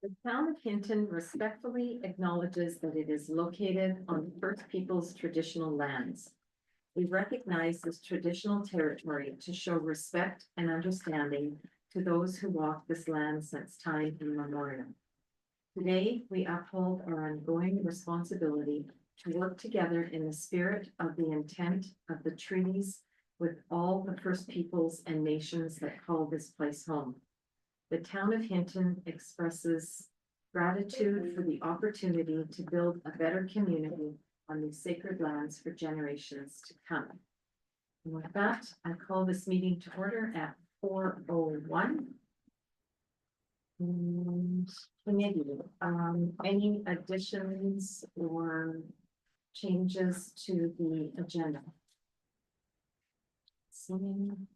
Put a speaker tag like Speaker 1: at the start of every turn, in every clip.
Speaker 1: The town of Hinton respectfully acknowledges that it is located on First Peoples traditional lands. We recognize this traditional territory to show respect and understanding to those who walk this land since time immemorial. Today, we uphold our ongoing responsibility to work together in the spirit of the intent of the treaties with all the First Peoples and nations that call this place home. The town of Hinton expresses gratitude for the opportunity to build a better community on these sacred lands for generations to come. And with that, I call this meeting to order at 4:01. Committee, any additions or changes to the agenda? Seeing.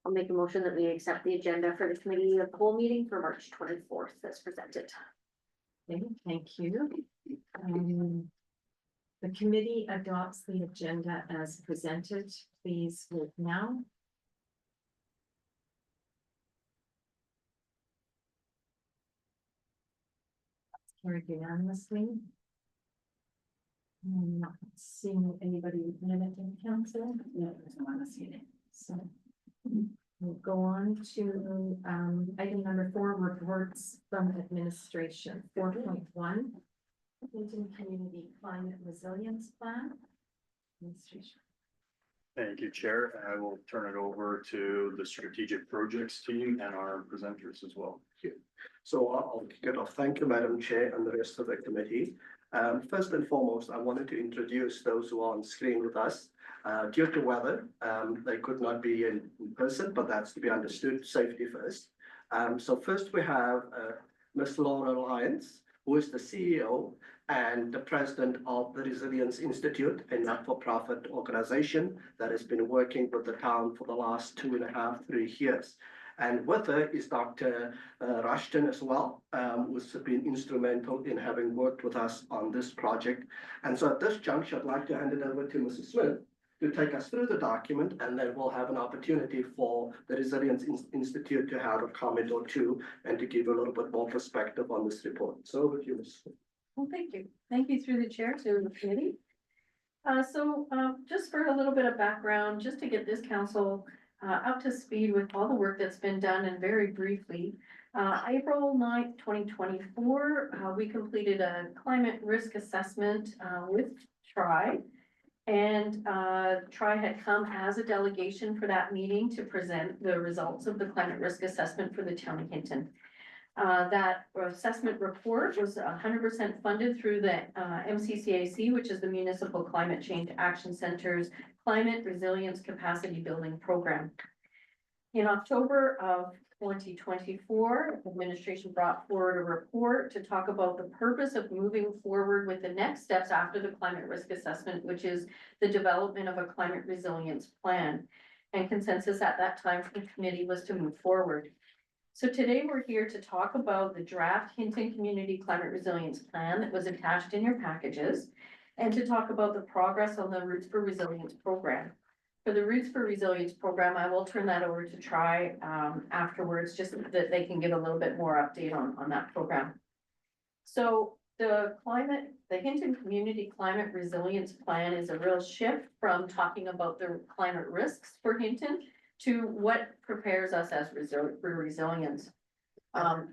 Speaker 2: I'll make a motion that we accept the agenda for the committee of the whole meeting for March 24th as presented.
Speaker 1: Okay, thank you. The committee adopts the agenda as presented. Please vote now. Carried unanimously. I'm not seeing anybody with minute in council. No, there's no one seeing it. So we'll go on to item number 4, reports from administration. 4.1, Hinton Community Climate Resilience Plan. Administration.
Speaker 3: Thank you, Chair. I will turn it over to the strategic projects team and our presenters as well.
Speaker 4: So I'll kick it off. Thank you, Madam Chair, and the rest of the committee. First and foremost, I wanted to introduce those who are on screen with us. Due to weather, they could not be in person, but that's to be understood. Safety first. So first we have Ms. Laura Lyons, who is the CEO and the president of the Resilience Institute, a not-for-profit organization that has been working with the town for the last 2.5, 3 years. And with her is Dr. Rushton as well, who's been instrumental in having worked with us on this project. And so at this juncture, I'd like to hand it over to Mrs. Smith to take us through the document, and then we'll have an opportunity for the Resilience Institute to have a comment or two and to give a little bit more perspective on this report. So over to you, Mrs. Smith.
Speaker 5: Well, thank you. Thank you through the chair to the committee. Just for a little bit of background, just to get this council up to speed with all the work that's been done, and very briefly, April 9th, 2024, we completed a climate risk assessment with TRI. And TRI had come as a delegation for that meeting to present the results of the climate risk assessment for the town of Hinton. That assessment report was 100% funded through the MCCAC, which is the Municipal Climate Change Action Center's Climate Resilience Capacity Building Program. In October of 2024, administration brought forward a report to talk about the purpose of moving forward with the next steps after the climate risk assessment, which is the development of a climate resilience plan. And consensus at that time from the committee was to move forward. So today we're here to talk about the draft Hinton Community Climate Resilience Plan that was attached in your packages, and to talk about the progress on the Roots for Resilience program. For the Roots for Resilience program, I will turn that over to TRI afterwards, just so that they can give a little bit more update on that program. So the Hinton Community Climate Resilience Plan is a real shift from talking about the climate risks for Hinton to what prepares us as for resilience.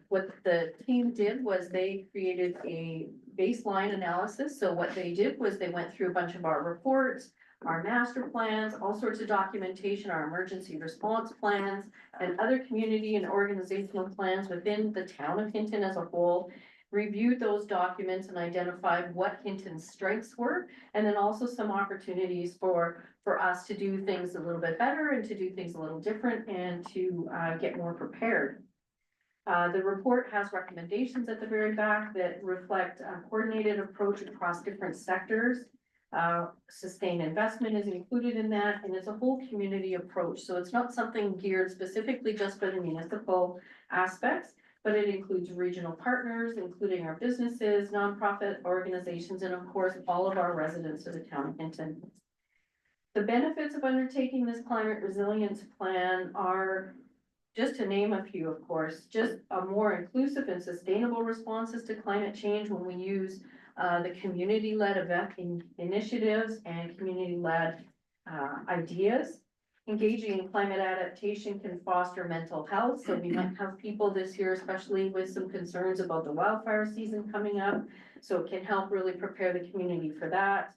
Speaker 5: What the team did was they created a baseline analysis. So what they did was they went through a bunch of our reports, our master plans, all sorts of documentation, our emergency response plans, and other community and organizational plans within the town of Hinton as a whole, reviewed those documents and identified what Hinton's strengths were, and then also some opportunities for us to do things a little bit better and to do things a little different and to get more prepared. The report has recommendations at the very back that reflect a coordinated approach across different sectors. Sustained investment is included in that, and it's a whole community approach. So it's not something geared specifically just for the municipal aspects, but it includes regional partners, including our businesses, nonprofit organizations, and of course, all of our residents of the town of Hinton. The benefits of undertaking this climate resilience plan are, just to name a few, of course, just a more inclusive and sustainable responses to climate change when we use the community-led initiatives and community-led ideas. Engaging in climate adaptation can foster mental health, so we might have people this year, especially with some concerns about the wildfire season coming up. So it can help really prepare the community for that.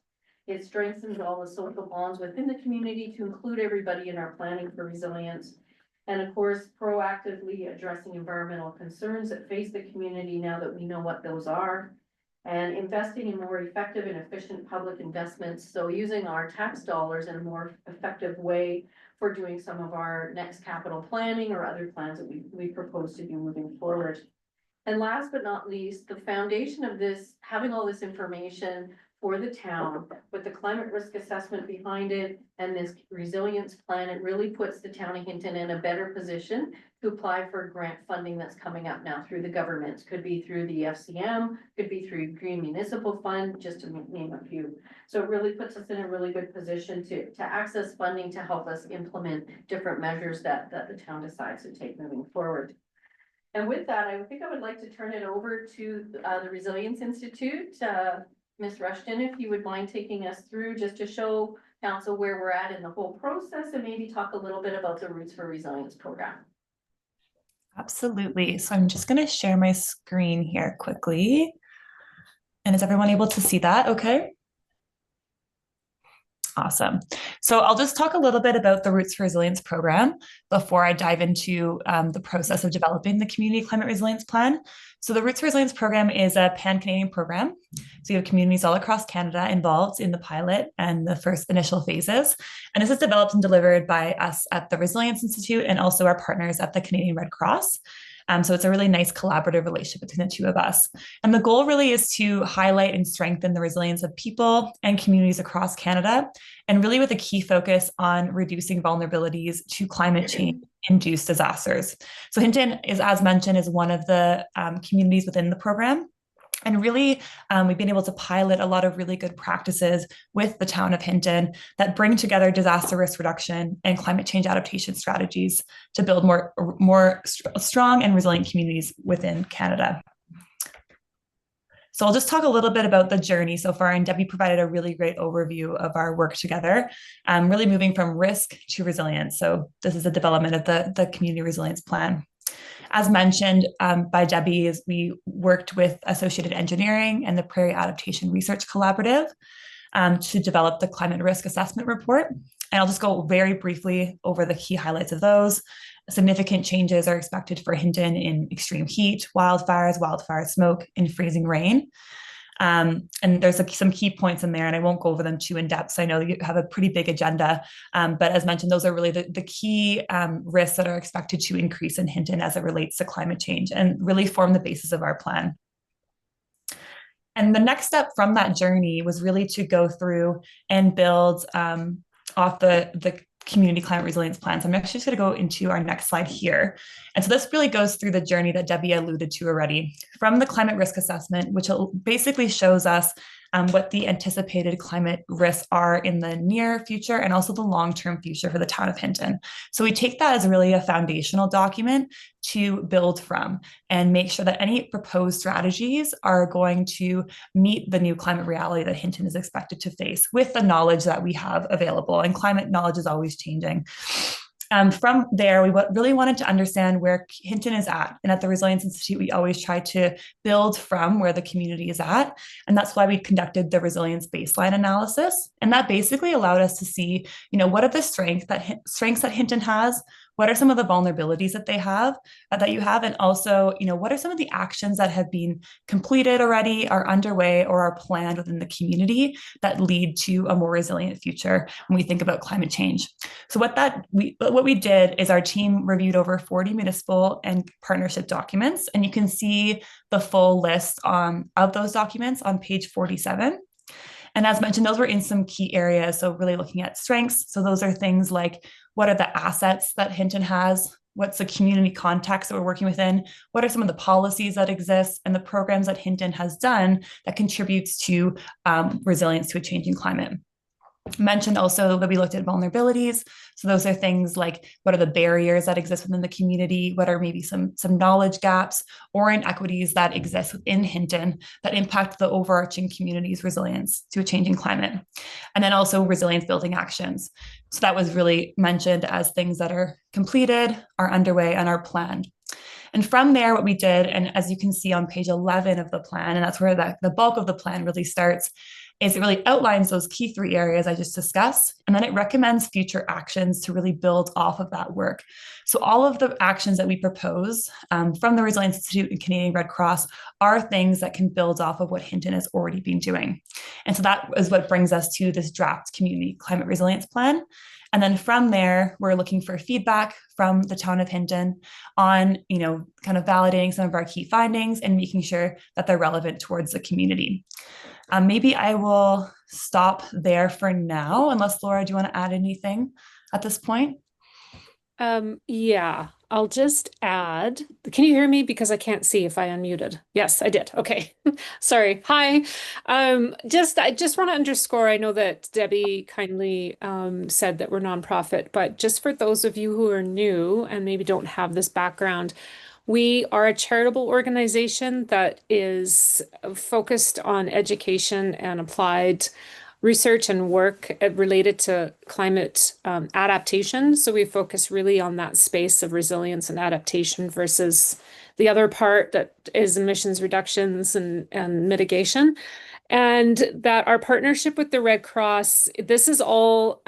Speaker 5: It strengthens all the social bonds within the community to include everybody in our planning for resilience. And of course, proactively addressing environmental concerns that face the community now that we know what those are. And investing in more effective and efficient public investments. So using our tax dollars in a more effective way for doing some of our next capital planning or other plans that we propose to do moving forward. And last but not least, the foundation of this, having all this information for the town with the climate risk assessment behind it and this resilience plan, it really puts the town of Hinton in a better position to apply for grant funding that's coming up now through the government. Could be through the FCM, could be through Green Municipal Fund, just to name a few. So it really puts us in a really good position to access funding to help us implement different measures that the town decides to take moving forward. And with that, I think I would like to turn it over to the Resilience Institute. Ms. Rushton, if you would mind taking us through just to show council where we're at in the whole process and maybe talk a little bit about the Roots for Resilience program.
Speaker 6: Absolutely. So I'm just going to share my screen here quickly. And is everyone able to see that? Okay. Awesome. So I'll just talk a little bit about the Roots for Resilience program before I dive into the process of developing the Community Climate Resilience Plan. So the Roots for Resilience program is a pan-Canadian program. So you have communities all across Canada involved in the pilot and the first initial phases. And this is developed and delivered by us at the Resilience Institute and also our partners at the Canadian Red Cross. So it's a really nice collaborative relationship between the two of us. And the goal really is to highlight and strengthen the resilience of people and communities across Canada, and really with a key focus on reducing vulnerabilities to climate change induced disasters. So Hinton is, as mentioned, is one of the communities within the program. And really, we've been able to pilot a lot of really good practices with the town of Hinton that bring together disaster risk reduction and climate change adaptation strategies to build more strong and resilient communities within Canada. So I'll just talk a little bit about the journey so far, and Debbie provided a really great overview of our work together, really moving from risk to resilience. So this is the development of the Community Resilience Plan. As mentioned by Debbie, we worked with Associated Engineering and the Prairie Adaptation Research Collaborative to develop the climate risk assessment report. And I'll just go very briefly over the key highlights of those. Significant changes are expected for Hinton in extreme heat, wildfires, wildfire smoke, and freezing rain. And there's some key points in there, and I won't go over them too in depth. So I know you have a pretty big agenda, but as mentioned, those are really the key risks that are expected to increase in Hinton as it relates to climate change and really form the basis of our plan. And the next step from that journey was really to go through and build off the Community Climate Resilience Plan. So I'm actually just going to go into our next slide here. And so this really goes through the journey that Debbie alluded to already from the climate risk assessment, which basically shows us what the anticipated climate risks are in the near future and also the long-term future for the town of Hinton. So we take that as really a foundational document to build from and make sure that any proposed strategies are going to meet the new climate reality that Hinton is expected to face with the knowledge that we have available. And climate knowledge is always changing. From there, we really wanted to understand where Hinton is at. And at the Resilience Institute, we always try to build from where the community is at. And that's why we conducted the resilience baseline analysis. And that basically allowed us to see, what are the strengths that Hinton has? What are some of the vulnerabilities that they have, that you have? And also, what are some of the actions that have been completed already, are underway, or are planned within the community that lead to a more resilient future when we think about climate change? So what we did is our team reviewed over 40 municipal and partnership documents, and you can see the full list of those documents on page 47. And as mentioned, those were in some key areas. So really looking at strengths. So those are things like, what are the assets that Hinton has? What's the community context that we're working within? What are some of the policies that exist and the programs that Hinton has done that contributes to resilience to a changing climate? Mentioned also that we looked at vulnerabilities. So those are things like what are the barriers that exist within the community? What are maybe some knowledge gaps or inequities that exist within Hinton that impact the overarching community's resilience to a changing climate? And then also resilience building actions. So that was really mentioned as things that are completed, are underway, and are planned. And from there, what we did, and as you can see on page 11 of the plan, and that's where the bulk of the plan really starts, is it really outlines those key 3 areas I just discussed, and then it recommends future actions to really build off of that work. So all of the actions that we propose from the Resilience Institute and Canadian Red Cross are things that can build off of what Hinton has already been doing. And so that is what brings us to this draft community climate resilience plan. And then from there, we're looking for feedback from the town of Hinton on, kind of validating some of our key findings and making sure that they're relevant towards the community. Maybe I will stop there for now, unless Laura, do you want to add anything at this point?
Speaker 7: Yeah, I'll just add, can you hear me? Because I can't see if I unmuted. Yes, I did. Okay. Sorry. Hi. I just want to underscore, I know that Debbie kindly said that we're nonprofit, but just for those of you who are new and maybe don't have this background, we are a charitable organization that is focused on education and applied research and work related to climate adaptation. So we focus really on that space of resilience and adaptation versus the other part that is emissions reductions and mitigation. And that our partnership with the Red Cross, this is all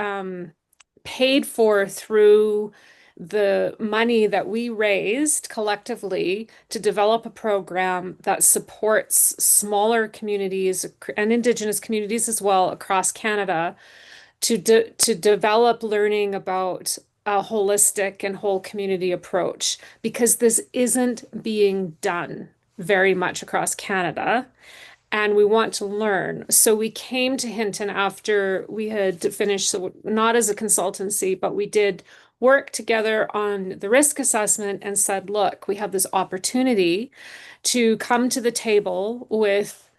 Speaker 7: paid for through the money that we raised collectively to develop a program that supports smaller communities and Indigenous communities as well across Canada to develop learning about a holistic and whole community approach, because this isn't being done very much across Canada. And we want to learn. So we came to Hinton after we had finished, so not as a consultancy, but we did work together on the risk assessment and said, look, we have this opportunity to come to the table with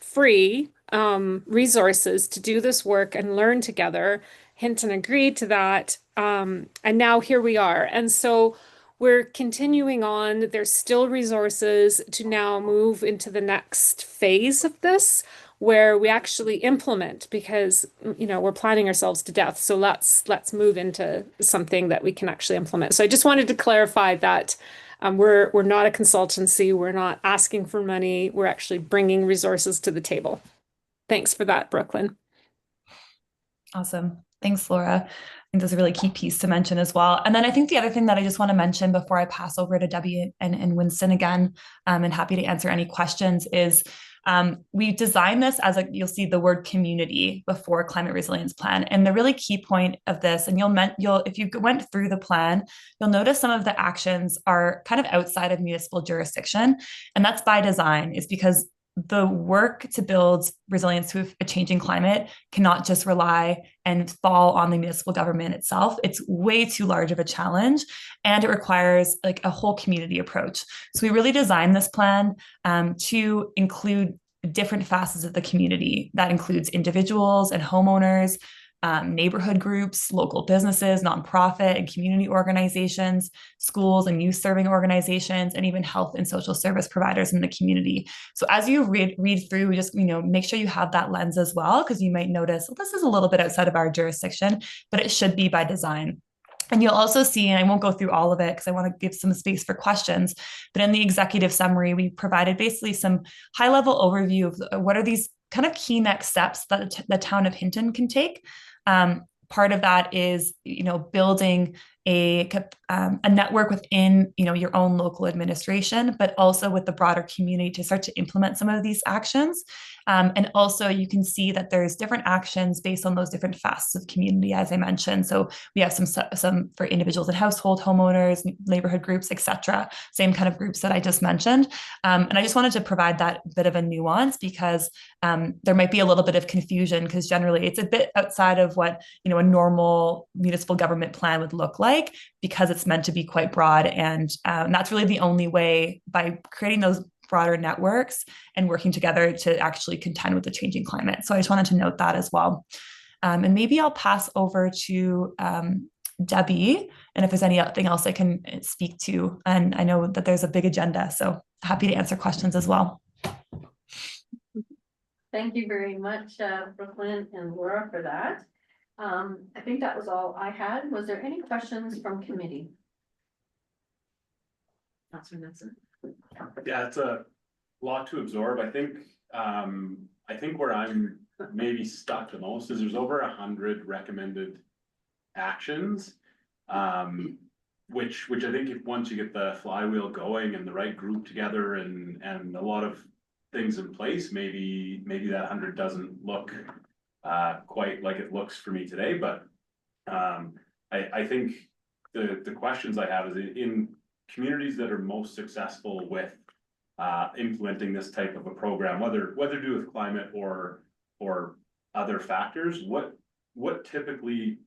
Speaker 7: free resources to do this work and learn together. Hinton agreed to that. And now here we are. And so we're continuing on. There's still resources to now move into the next phase of this, where we actually implement, because we're planning ourselves to death. So let's move into something that we can actually implement. So I just wanted to clarify that we're not a consultancy. We're not asking for money. We're actually bringing resources to the table. Thanks for that, Brooklyn.
Speaker 6: Awesome. Thanks, Laura. I think that's a really key piece to mention as well. And then I think the other thing that I just want to mention before I pass over to Debbie and Winston again, and happy to answer any questions, is we designed this as you'll see the word community before climate resilience plan. And the really key point of this, and if you went through the plan, you'll notice some of the actions are kind of outside of municipal jurisdiction. And that's by design, is because the work to build resilience to a changing climate cannot just rely and fall on the municipal government itself. It's way too large of a challenge, and it requires like a whole community approach. So we really designed this plan to include different facets of the community. That includes individuals and homeowners, neighborhood groups, local businesses, nonprofit and community organizations, schools and youth serving organizations, and even health and social service providers in the community. So as you read through, just make sure you have that lens as well, because you might notice, well, this is a little bit outside of our jurisdiction, but it should be by design. And you'll also see, and I won't go through all of it because I want to give some space for questions, but in the executive summary, we provided basically some high-level overview of what are these kind of key next steps that the town of Hinton can take. Part of that is, building a network within, your own local administration, but also with the broader community to start to implement some of these actions. And also you can see that there's different actions based on those different facets of community, as I mentioned. So we have some for individuals and household, homeowners, neighborhood groups, etc. Same kind of groups that I just mentioned. And I just wanted to provide that bit of a nuance, because there might be a little bit of confusion, because generally it's a bit outside of what, a normal municipal government plan would look like, because it's meant to be quite broad. And that's really the only way, by creating those broader networks and working together to actually contend with the changing climate. So I just wanted to note that as well. And maybe I'll pass over to Debbie, and if there's anything else I can speak to. And I know that there's a big agenda, so happy to answer questions as well.
Speaker 5: Thank you very much, Brooklyn and Laura, for that. I think that was all I had. Was there any questions from committee?
Speaker 1: Councilor Nelson.
Speaker 8: Yeah, it's a lot to absorb. I think where I'm maybe stuck the most is there's over 100 recommended actions. Which I think if once you get the flywheel going and the right group together and a lot of things in place, maybe that 100 doesn't look quite like it looks for me today, but I think the questions I have is in communities that are most successful with implementing this type of a program, whether to do with climate or other factors, what typically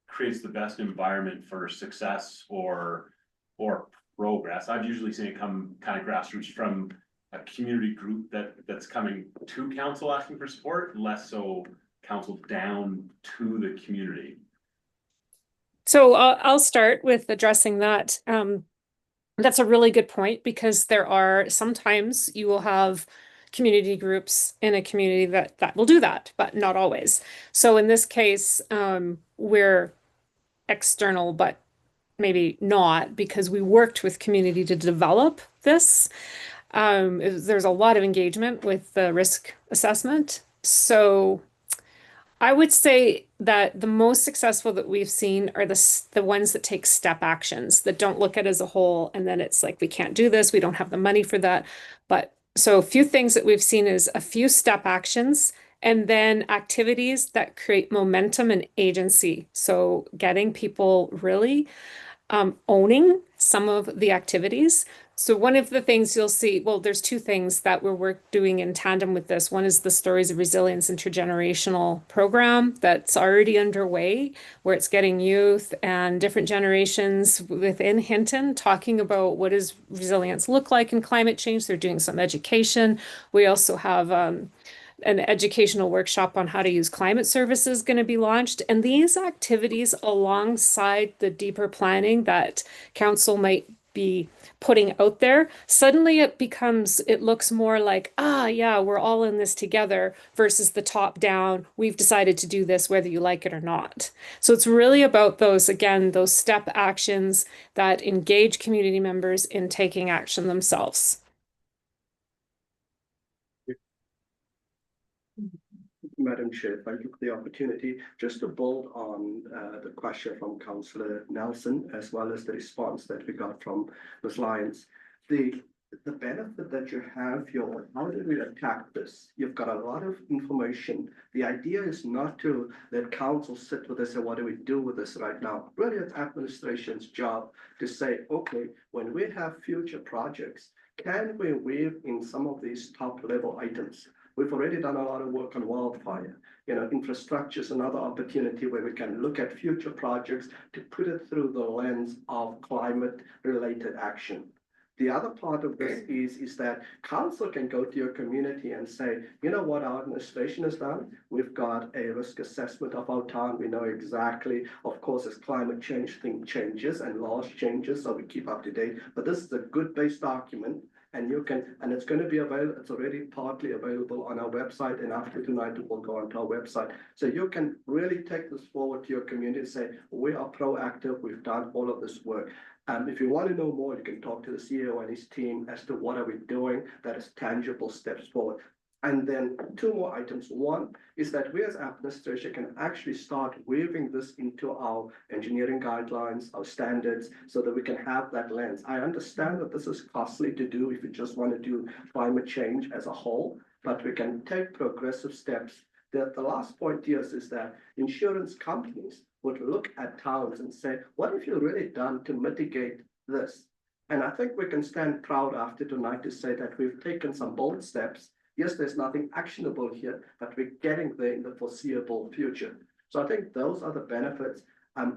Speaker 8: creates the best environment for success or progress? I've usually seen it come kind of grassroots from a community group that's coming to council asking for support, less so council down to the community.
Speaker 7: So I'll start with addressing that. That's a really good point, because there are sometimes you will have community groups in a community that will do that, but not always. So in this case, we're external, but maybe not, because we worked with community to develop this. There's a lot of engagement with the risk assessment. So I would say that the most successful that we've seen are the ones that take step actions, that don't look at it as a whole, and then it's like, we can't do this, we don't have the money for that. But so a few things that we've seen is a few step actions, and then activities that create momentum and agency. So getting people really owning some of the activities. So one of the things you'll see, well, there's two things that we're doing in tandem with this. One is the Stories of Resilience Intergenerational program that's already underway, where it's getting youth and different generations within Hinton talking about what does resilience look like in climate change. They're doing some education. We also have an educational workshop on how to use climate services going to be launched. And these activities, alongside the deeper planning that council might be putting out there, suddenly it looks more like, yeah, we're all in this together, versus the top down, we've decided to do this whether you like it or not. So it's really about those step actions that engage community members in taking action themselves.
Speaker 4: Madam Chair, thank you for the opportunity. Just to build on the question from Councillor Nelson, as well as the response that we got from Ms. Lyons. The benefit that you have here, how did we attack this? You've got a lot of information. The idea is not to let council sit with us and what do we do with this right now? Really, it's administration's job to say, okay, when we have future projects, can we weave in some of these top level items? We've already done a lot of work on wildfire. Infrastructure is another opportunity where we can look at future projects to put it through the lens of climate-related action. The other part of this is that council can go to your community and say, you know what our administration has done? We've got a risk assessment of our town. We know exactly, of course, as climate change thing changes and laws changes, so we keep up to date. But this is a good base document. And it's going to be available, it's already partly available on our website, and after tonight it will go onto our website. So you can really take this forward to your community and say, we are proactive, we've done all of this work. If you want to know more, you can talk to the CEO and his team as to what are we doing that is tangible steps forward. And then two more items. One is that we as administration can actually start weaving this into our engineering guidelines, our standards, so that we can have that lens. I understand that this is costly to do if you just want to do climate change as a whole, but we can take progressive steps. The last point here is that insurance companies would look at towns and say, what have you really done to mitigate this? And I think we can stand proud after tonight to say that we've taken some bold steps. Yes, there's nothing actionable here, but we're getting there in the foreseeable future. So I think those are the benefits.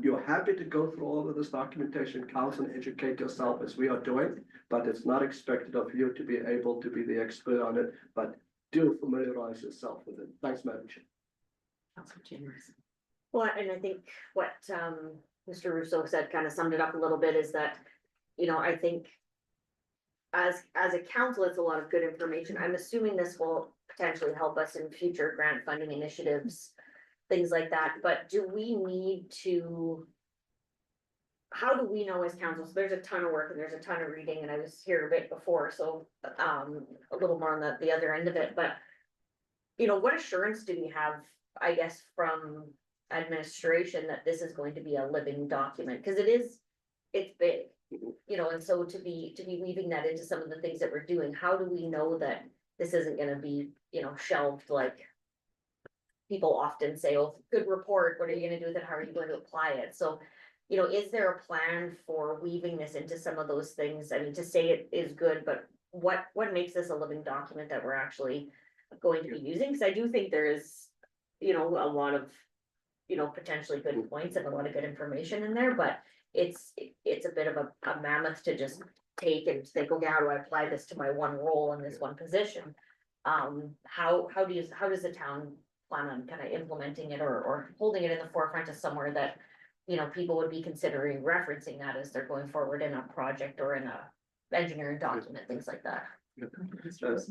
Speaker 4: You're happy to go through all of this documentation, council, and educate yourself as we are doing, but it's not expected of you to be able to be the expert on it, but do familiarize yourself with it. Thanks, Madam Chair.
Speaker 1: Councilor Chambers.
Speaker 2: Well, and I think what Mr. Russo said kind of summed it up a little bit is that, you know, I think as a council, it's a lot of good information. I'm assuming this will potentially help us in future grant funding initiatives, things like that, but do we need to? How do we know as council? So there's a ton of work and there's a ton of reading, and I was here a bit before, so a little more on the other end of it, but you know, what assurance do we have, I guess, from administration that this is going to be a living document? Because it's big, you know, and so to be weaving that into some of the things that we're doing, how do we know that this isn't gonna be, you know, shelved like people often say, oh, good report, what are you gonna do with it? How are you going to apply it? So, you know, is there a plan for weaving this into some of those things? I mean, to say it is good, but what makes this a living document that we're actually going to be using? Because I do think there is, you know, a lot of, you know, potentially good points and a lot of good information in there, but it's a bit of a mammoth to just take and think, okay, how do I apply this to my one role in this one position? How does the town plan on kind of implementing it or holding it in the forefront of somewhere that, you know, people would be considering referencing that as they're going forward in a project or in a engineering document, things like that?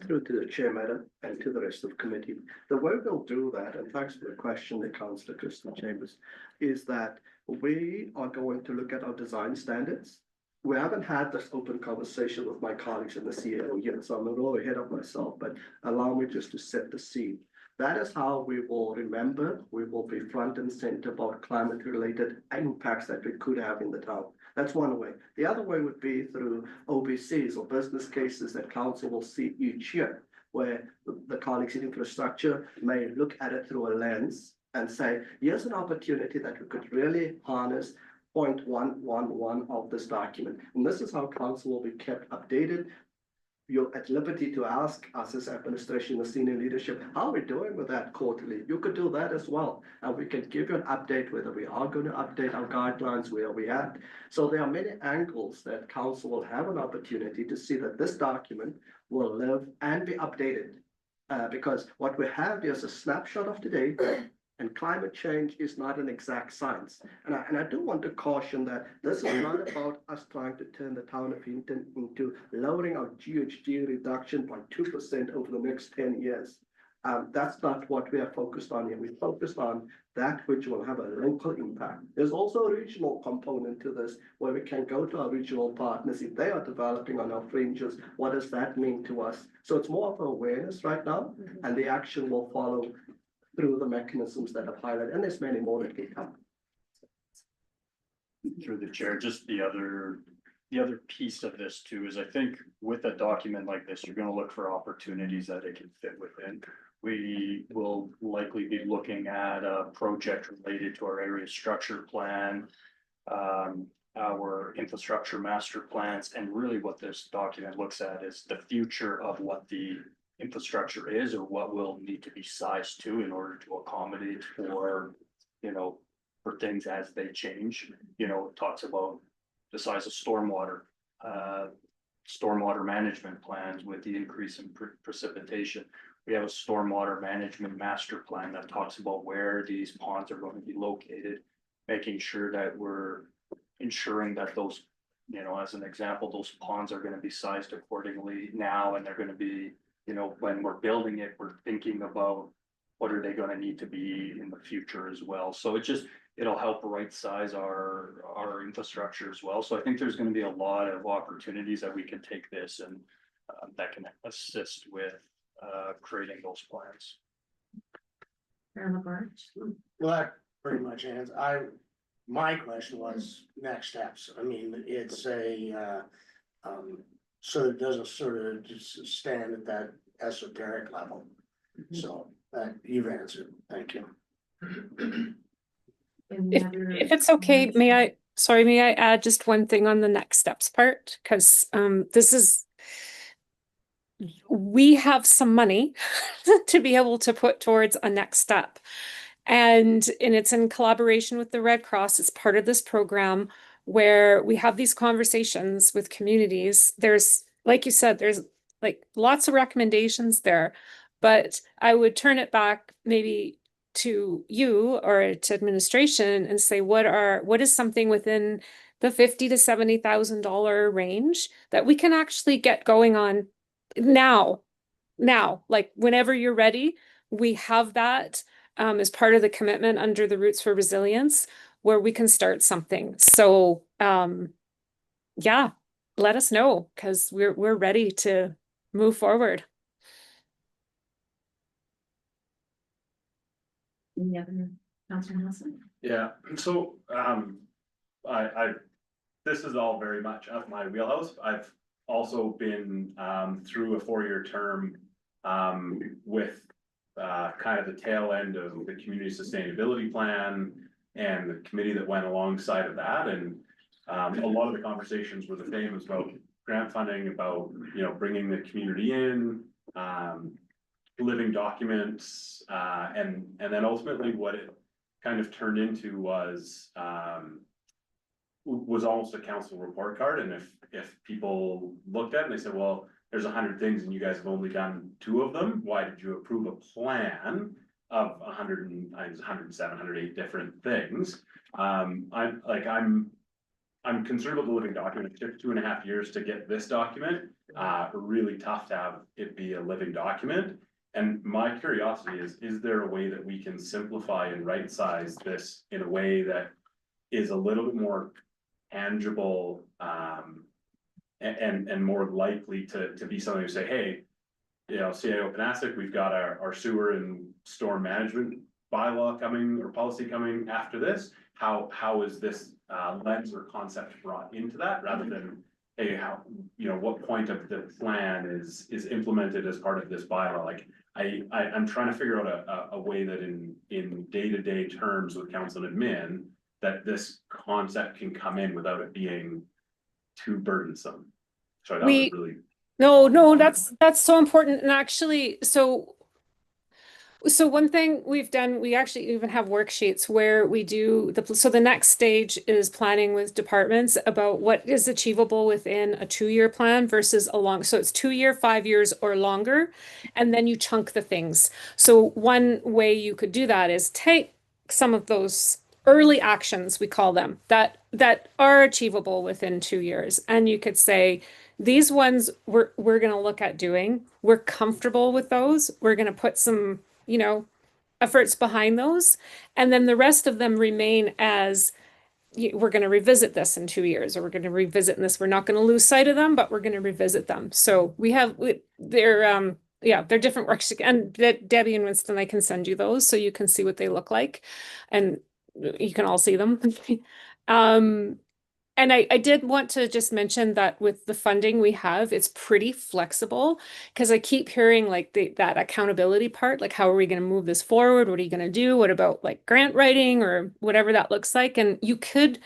Speaker 4: Through to the chair, madam, and to the rest of the committee. The way we'll do that, and thanks for the question, the Councillor Kristen Chambers, is that we are going to look at our design standards. We haven't had this open conversation with my colleagues in the CAO yet, so I'm a little ahead of myself, but allow me just to set the scene. That is how we will remember, we will be front and center about climate related impacts that we could have in the town. That's one way. The other way would be through OBCs or business cases that council will see each year, where the colleagues in infrastructure may look at it through a lens and say, here's an opportunity that we could really harness 0.111 of this document. And this is how council will be kept updated. You're at liberty to ask us as administration, the senior leadership, how are we doing with that quarterly? You could do that as well. And we can give you an update whether we are going to update our guidelines, where we at. So there are many angles that council will have an opportunity to see that this document will live and be updated. Because what we have is a snapshot of today, and climate change is not an exact science. And I do want to caution that this is not about us trying to turn the town of Hinton into lowering our GHG reduction by 2% over the next 10 years. That's not what we are focused on here. We're focused on that which will have a local impact. There's also a regional component to this, where we can go to our regional partners if they are developing on our fringes. What does that mean to us? So it's more of awareness right now, and the action will follow through the mechanisms that I've highlighted, and there's many more that can come.
Speaker 3: Through the chair, just the other piece of this too is I think with a document like this, you're gonna look for opportunities that it can fit within. We will likely be looking at a project related to our area structure plan, our infrastructure master plans, and really what this document looks at is the future of what the infrastructure is or what will need to be sized to in order to accommodate for, you know, for things as they change. You know, it talks about the size of stormwater management plans with the increase in precipitation. We have a stormwater management master plan that talks about where these ponds are going to be located, making sure that we're ensuring that those, you know, as an example, those ponds are going to be sized accordingly now, and they're going to be, you know, when we're building it, we're thinking about what are they going to need to be in the future as well. So it'll help right size our infrastructure as well. So I think there's going to be a lot of opportunities that we can take this and that can assist with creating those plans.
Speaker 1: Mayor LaBarge?
Speaker 9: Well, that pretty much ends. My question was next steps. I mean, it's so it doesn't sort of just stand at that esoteric level. So you've answered. Thank you.
Speaker 7: If it's okay, may I add just one thing on the next steps part? Because we have some money to be able to put towards a next step. And it's in collaboration with the Red Cross. It's part of this program where we have these conversations with communities. There's, like you said, there's like lots of recommendations there, but I would turn it back maybe to you or to administration and say, what is something within the $50,000 to $70,000 range that we can actually get going on now, like whenever you're ready, we have that as part of the commitment under the Roots for Resilience, where we can start something. So yeah, let us know, because we're ready to move forward.
Speaker 1: Any other, Councilor Nelson?
Speaker 8: Yeah, so, this is all very much up my wheelhouse. I've also been, through a 4-year term, with, kind of the tail end of the community sustainability plan and the committee that went alongside of that. And, a lot of the conversations were the same, as about grant funding, about, bringing the community in, living documents, and then ultimately what it kind of turned into was almost a council report card. And if people looked at it and they said, well, there's 100 things and you guys have only done 2 of them, why did you approve a plan of 107, 108 different things? I'm concerned about the living document. It took 2.5 years to get this document. Really tough to have it be a living document. And my curiosity is there a way that we can simplify and right size this in a way that is a little bit more tangible, and more likely to be something to say, hey, CIO Penasik, we've got our sewer and storm management bylaw coming, or policy coming after this. How is this lens or concept brought into that, rather than, hey, what point of the plan is implemented as part of this bylaw? Like, I'm trying to figure out a way that in day-to-day terms with council and admin, that this concept can come in without it being too burdensome. So that was really.
Speaker 7: No, that's so important. And actually, so one thing we've done, we actually even have worksheets where we do so the next stage is planning with departments about what is achievable within a 2-year plan versus so it's 2-year, 5 years or longer. And then you chunk the things. So one way you could do that is take some of those early actions, we call them, that are achievable within 2 years. And you could say, these ones we're going to look at doing, we're comfortable with those, we're going to put some efforts behind those. And then the rest of them remain as, we're going to revisit this in 2 years, or we're going to revisit this. We're not going to lose sight of them, but we're going to revisit them. So they're different works. And Debbie and Winston, I can send you those so you can see what they look like. And you can all see them. And I did want to just mention that with the funding we have, it's pretty flexible, because I keep hearing like that accountability part, like how are we going to move this forward? What are you going to do? What about like grant writing or whatever that looks like? And you could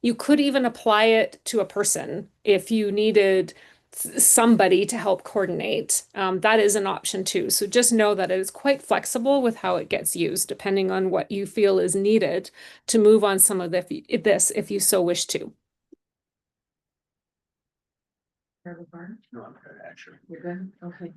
Speaker 7: even apply it to a person if you needed somebody to help coordinate. That is an option too. So just know that it is quite flexible with how it gets used, depending on what you feel is needed to move on some of this if you so wish to.
Speaker 9: No, I'm good, actually.
Speaker 1: You're good? Okay.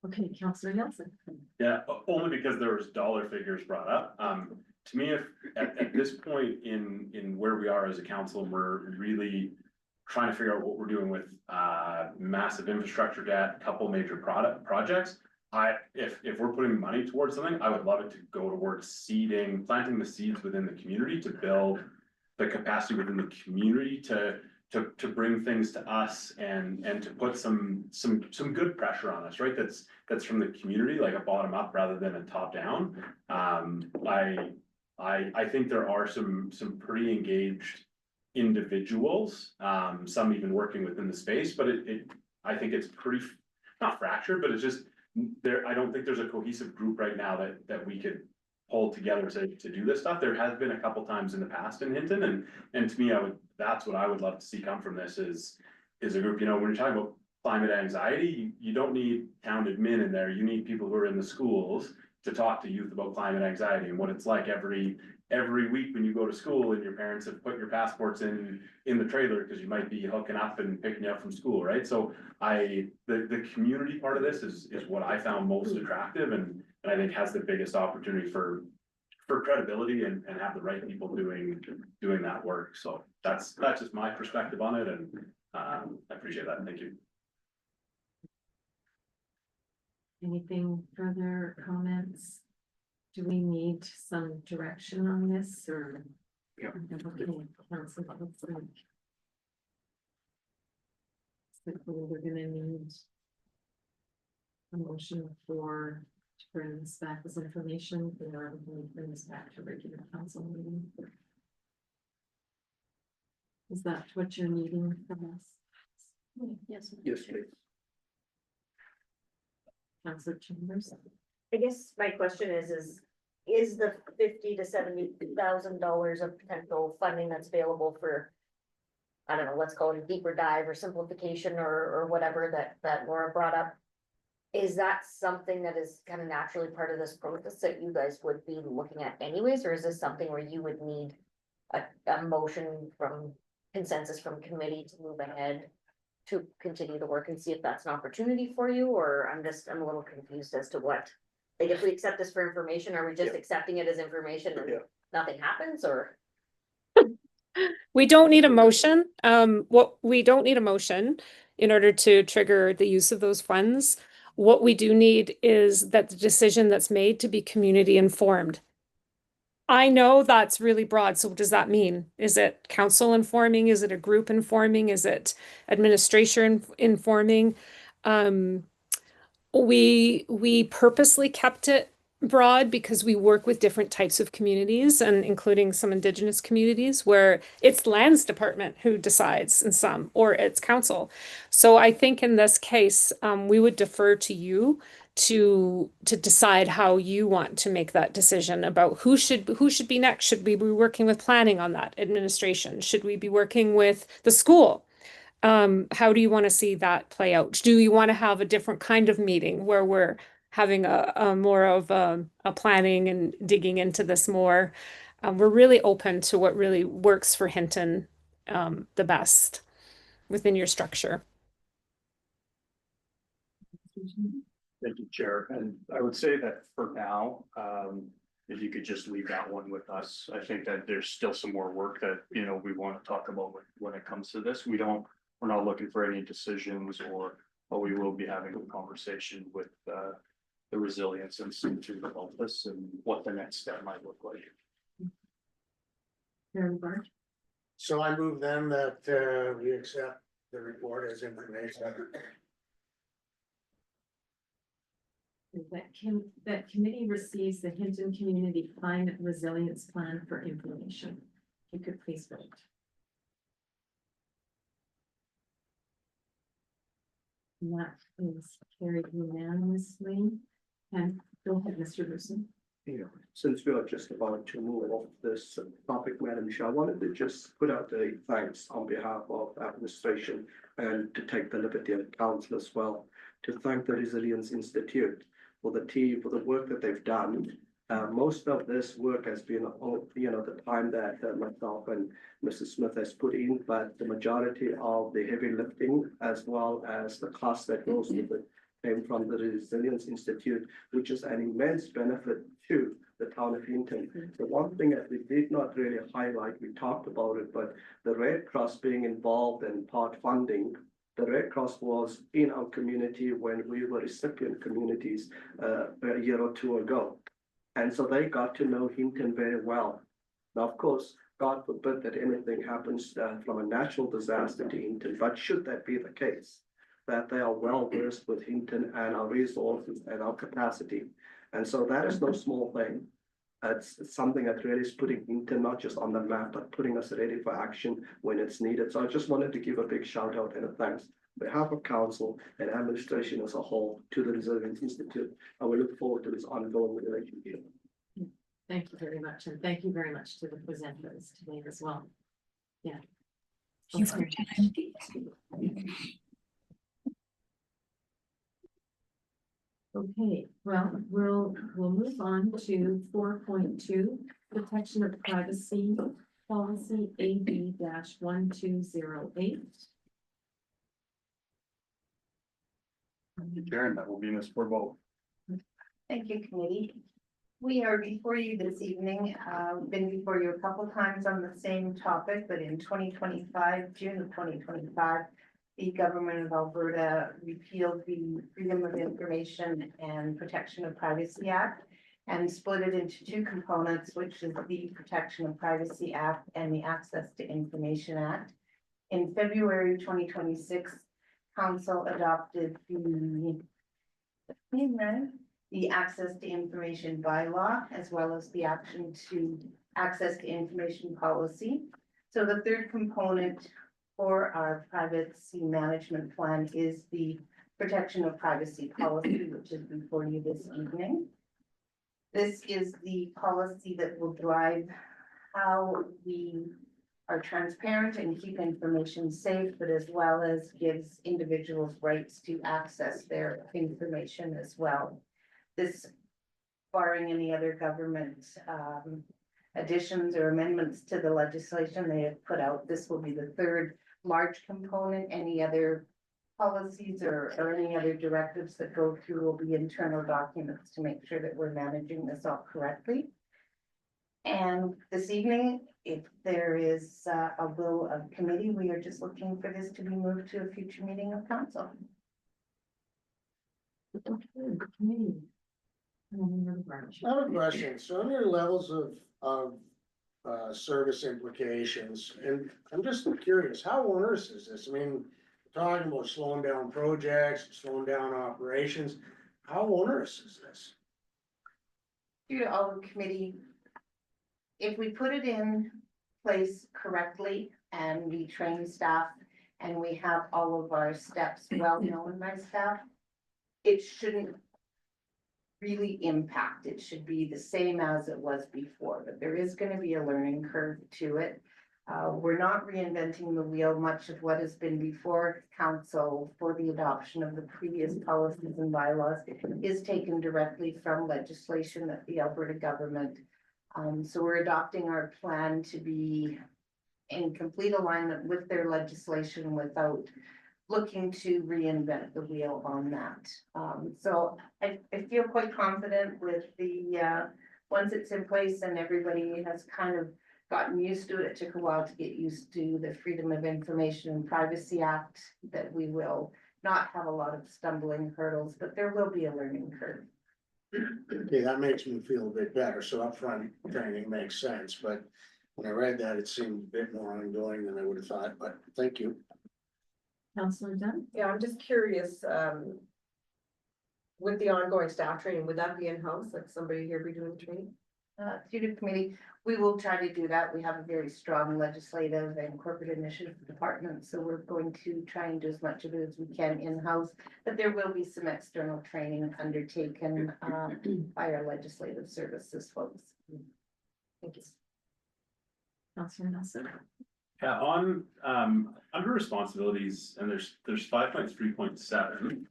Speaker 1: Okay, Councilor Nelson.
Speaker 8: Yeah, only because there was dollar figures brought up. To me, if at this point in where we are as a council, and we're really trying to figure out what we're doing with massive infrastructure debt, a couple major projects. If we're putting money towards something, I would love it to go towards planting the seeds within the community to build the capacity within the community to bring things to us and to put some good pressure on us, right? That's from the community, like a bottom up rather than a top down. I think there are some pretty engaged individuals, some even working within the space, but I think it's pretty, not fractured, but it's just there. I don't think there's a cohesive group right now that we could pull together to do this stuff. There has been a couple times in the past in Hinton, and to me, that's what I would love to see come from this is a group, when you're talking about climate anxiety, you don't need town admin in there. You need people who are in the schools to talk to youth about climate anxiety and what it's like every every week when you go to school and your parents have put your passports in the trailer, because you might be hooking up and picking you up from school, right? So the community part of this is what I found most attractive, and I think has the biggest opportunity for credibility and have the right people doing that work. So that's just my perspective on it, and I appreciate that. Thank you.
Speaker 1: Anything further comments? Do we need some direction on this or?
Speaker 3: Yeah.
Speaker 1: Okay, council, looks like. So we're gonna need a motion to bring this back as information, or we're gonna bring this back to regular council meeting. Is that what you're needing from us?
Speaker 5: Yes.
Speaker 4: Yes, please.
Speaker 1: Councilor Chambers?
Speaker 2: I guess my question is the $50,000 to $70,000 of potential funding that's available for, I don't know, let's call it a deeper dive or simplification or whatever that Laura brought up. Is that something that is kind of naturally part of this process that you guys would be looking at anyways, or is this something where you would need a motion from consensus from committee to move ahead to continue the work and see if that's an opportunity for you, or I'm a little confused as to what, like, if we accept this for information, are we just
Speaker 4: Yeah.
Speaker 2: accepting it as information and
Speaker 4: Yeah.
Speaker 2: nothing happens, or?
Speaker 7: We don't need a motion. What we don't need a motion in order to trigger the use of those funds. What we do need is that the decision that's made to be community informed. I know that's really broad. So what does that mean? Is it council informing? Is it a group informing? Is it administration informing? We purposely kept it broad because we work with different types of communities, and including some Indigenous communities where it's lands department who decides in some, or it's council. So I think in this case, we would defer to you to decide how you want to make that decision about who should be next. Should we be working with planning on that, administration? Should we be working with the school? How do you want to see that play out? Do you want to have a different kind of meeting where we're having a more of a planning and digging into this more? We're really open to what really works for Hinton the best within your structure.
Speaker 3: Thank you, Chair. And I would say that for now, if you could just leave that one with us. I think that there's still some more work that, we want to talk about when it comes to this. We're not looking for any decisions, but we will be having a conversation with the Resilience Institute about this and what the next step might look like.
Speaker 1: Karen Bart?
Speaker 9: So I move then that we accept the report as information.
Speaker 1: That committee receives the Hinton Community Climate Resilience Plan for information. If you could please vote. And that is carried unanimously. And go ahead, Mr. Russo.
Speaker 4: Yeah, since we are just about to move off this topic, Madam Chair, I wanted to just put out a thanks on behalf of administration and to take the liberty of council as well, to thank the Resilience Institute for the team, for the work that they've done. Most of this work has been, the time that myself and Mrs. Smith has put in, but the majority of the heavy lifting as well as the cost that goes with it came from the Resilience Institute, which is an immense benefit to the town of Hinton. The one thing that we did not really highlight, we talked about it, but the Red Cross being involved in part funding. The Red Cross was in our community when we were recipient communities a year or two ago. And so they got to know Hinton very well. Now, of course, God forbid that anything happens from a natural disaster to Hinton, but should that be the case, that they are well versed with Hinton and our resources and our capacity. And so that is no small thing. It's something that really is putting Hinton not just on the map, but putting us ready for action when it's needed. So I just wanted to give a big shout out and a thanks on behalf of council and administration as a whole to the Resilience Institute. And we look forward to this ongoing relationship.
Speaker 1: Thank you very much. And thank you very much to the presenters today as well. Yeah.
Speaker 6: Thank you for your time.
Speaker 1: Okay, well, we'll move on to 4.2, protection of privacy policy AB 1208.
Speaker 3: Karen, that will be Ms. Bourbeau.
Speaker 10: Thank you, committee. We are before you this evening, been before you a couple times on the same topic, but in 2025, June of 2025, the government of Alberta repealed the Freedom of Information and Protection of Privacy Act and split it into two components, which is the Protection of Privacy Act and the Access to Information Act. In February 2026, Council adopted the Access to Information bylaw, as well as the action to Access to Information policy. So the third component for our privacy management plan is the protection of privacy policy, which is before you this evening. This is the policy that will drive how we are transparent and keep information safe, but as well as gives individuals rights to access their information as well. This, barring any other government additions or amendments to the legislation they have put out, this will be the third large component. Any other policies or any other directives that go through will be internal documents to make sure that we're managing this all correctly. And this evening, if there is a will of committee, we are just looking for this to be moved to a future meeting of council.
Speaker 1: Okay, committee.
Speaker 9: I have a question. So under levels of service implications, and I'm just curious, how onerous is this? I mean, talking about slowing down projects, slowing down operations, how onerous is this?
Speaker 10: Due to all the committee, if we put it in place correctly and we train staff and we have all of our steps well known by staff, it shouldn't really impact. It should be the same as it was before, but there is going to be a learning curve to it. We're not reinventing the wheel. Much of what has been before council for the adoption of the previous policies and bylaws is taken directly from legislation that the Alberta government. So we're adopting our plan to be in complete alignment with their legislation without looking to reinvent the wheel on that. So I feel quite confident with the, once it's in place and everybody has kind of gotten used to it. It took a while to get used to the Freedom of Information and Privacy Act, that we will not have a lot of stumbling hurdles, but there will be a learning curve.
Speaker 9: Okay, that makes me feel a bit better. So upfront training makes sense, but when I read that, it seemed a bit more ongoing than I would have thought, but thank you.
Speaker 1: Councillor Dunn?
Speaker 11: Yeah, I'm just curious, with the ongoing staff training, would that be in-house, like somebody here be doing the training?
Speaker 10: Through the committee, we will try to do that. We have a very strong legislative and corporate initiative department, so we're going to try and do as much of it as we can in-house. But there will be some external training undertaken by our legislative services folks.
Speaker 11: Thank you.
Speaker 1: Councillor Nelson?
Speaker 8: Yeah, on, under responsibilities, and there's 5.3.7.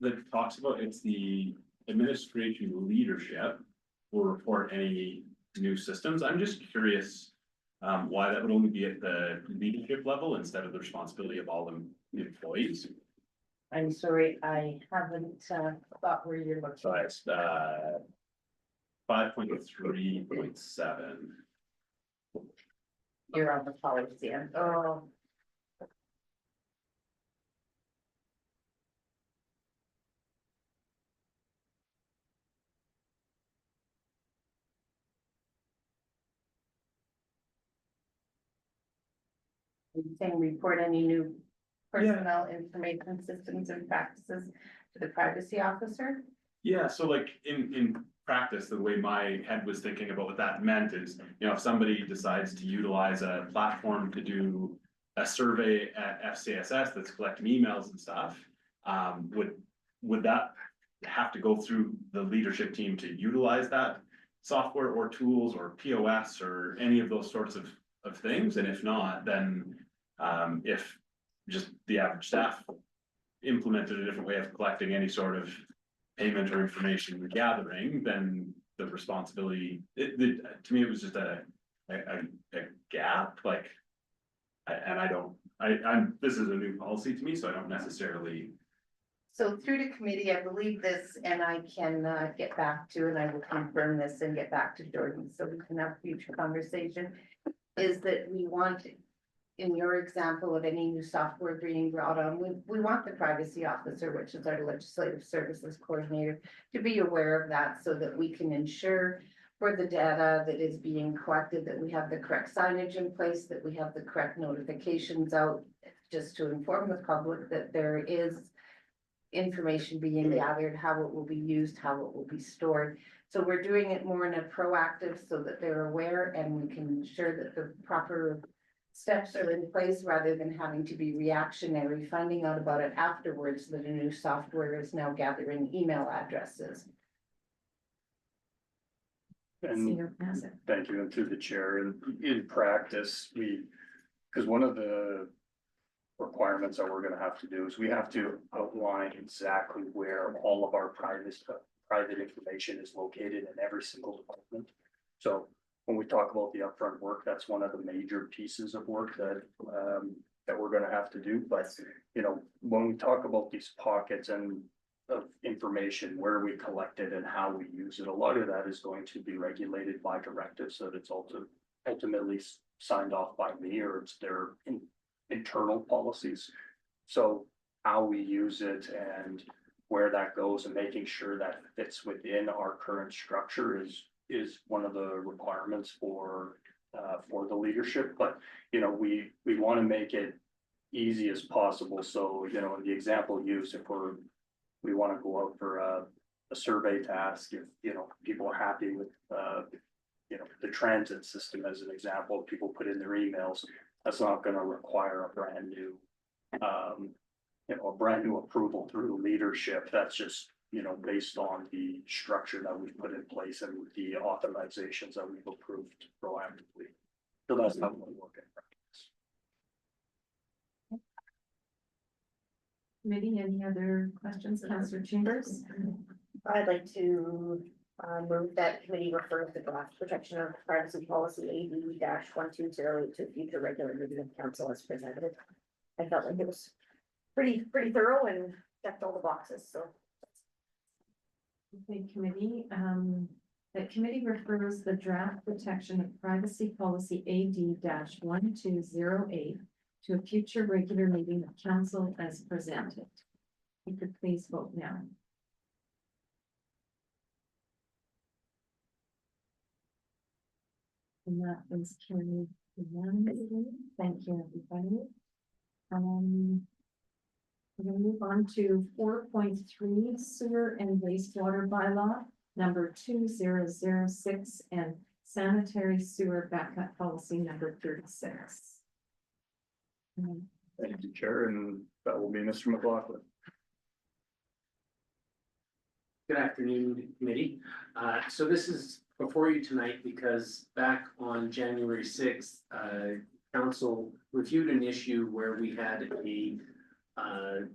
Speaker 8: That talks about, it's the administration leadership will report any new systems. I'm just curious, why that would only be at the leadership level instead of the responsibility of all the employees.
Speaker 10: I'm sorry, I haven't thought where you're looking.
Speaker 8: So it's 5.3.7.
Speaker 10: You're on the policy. Oh. Saying report any new personnel information systems and practices to the privacy officer.
Speaker 8: Yeah, so like in practice, the way my head was thinking about what that meant is, you know, if somebody decides to utilize a platform to do a survey at FCSS that's collecting emails and stuff, would that have to go through the leadership team to utilize that software or tools or POS or any of those sorts of things? And if not, then if just the average staff implemented a different way of collecting any sort of payment or information gathering, then the responsibility, to me, it was just a gap, like. This is a new policy to me, so I don't necessarily.
Speaker 10: So through the committee, I believe this, and I can get back to, and I will confirm this and get back to Jordan, so we can have future conversation. Is that we want, in your example of any new software being brought on, we want the privacy officer, which is our legislative services coordinator, to be aware of that so that we can ensure for the data that is being collected, that we have the correct signage in place, that we have the correct notifications out, just to inform the public that there is information being gathered, how it will be used, how it will be stored. So we're doing it more in a proactive so that they're aware and we can ensure that the proper steps are in place rather than having to be reactionary, finding out about it afterwards that a new software is now gathering email addresses.
Speaker 3: And
Speaker 1: Senior Asset.
Speaker 3: thank you, and through the chair, and in practice, because one of the requirements that we're gonna have to do is we have to outline exactly where all of our private information is located in every single department. So when we talk about the upfront work, that's one of the major pieces of work that we're gonna have to do, but you know, when we talk about these pockets and of information, where we collect it and how we use it, a lot of that is going to be regulated by directive, so that it's ultimately signed off by me, or it's their internal policies. So how we use it and where that goes and making sure that fits within our current structure is one of the requirements for the leadership. But you know, we want to make it easy as possible. So you know, in the example used, if we want to go out for a survey task, if you know people are happy with you know the transit system as an example, people put in their emails, that's not going to require a brand new approval through leadership. That's just you know based on the structure that we've put in place and the authorizations that we've approved proactively. So that's how we work in practice.
Speaker 1: Committee, any other questions, Councillor Chambers?
Speaker 2: I'd like to move that committee refers the draft protection of privacy policy AD-1208 to future regular meeting of council as presented. I felt like it was pretty thorough and checked all the boxes, so.
Speaker 1: Okay, committee, the committee refers the draft protection of privacy policy AD-1208 to a future regular meeting of council as presented. You could please vote now. And that is carried unanimously. Thank you, everybody. We're gonna move on to 4.3 sewer and wastewater bylaw, number 2006, and sanitary sewer backup policy number 36.
Speaker 3: Thank you, Chair, and that will be Mr. McLaughlin.
Speaker 12: Good afternoon, committee. So this is before you tonight because back on January 6th, council reviewed an issue where we had a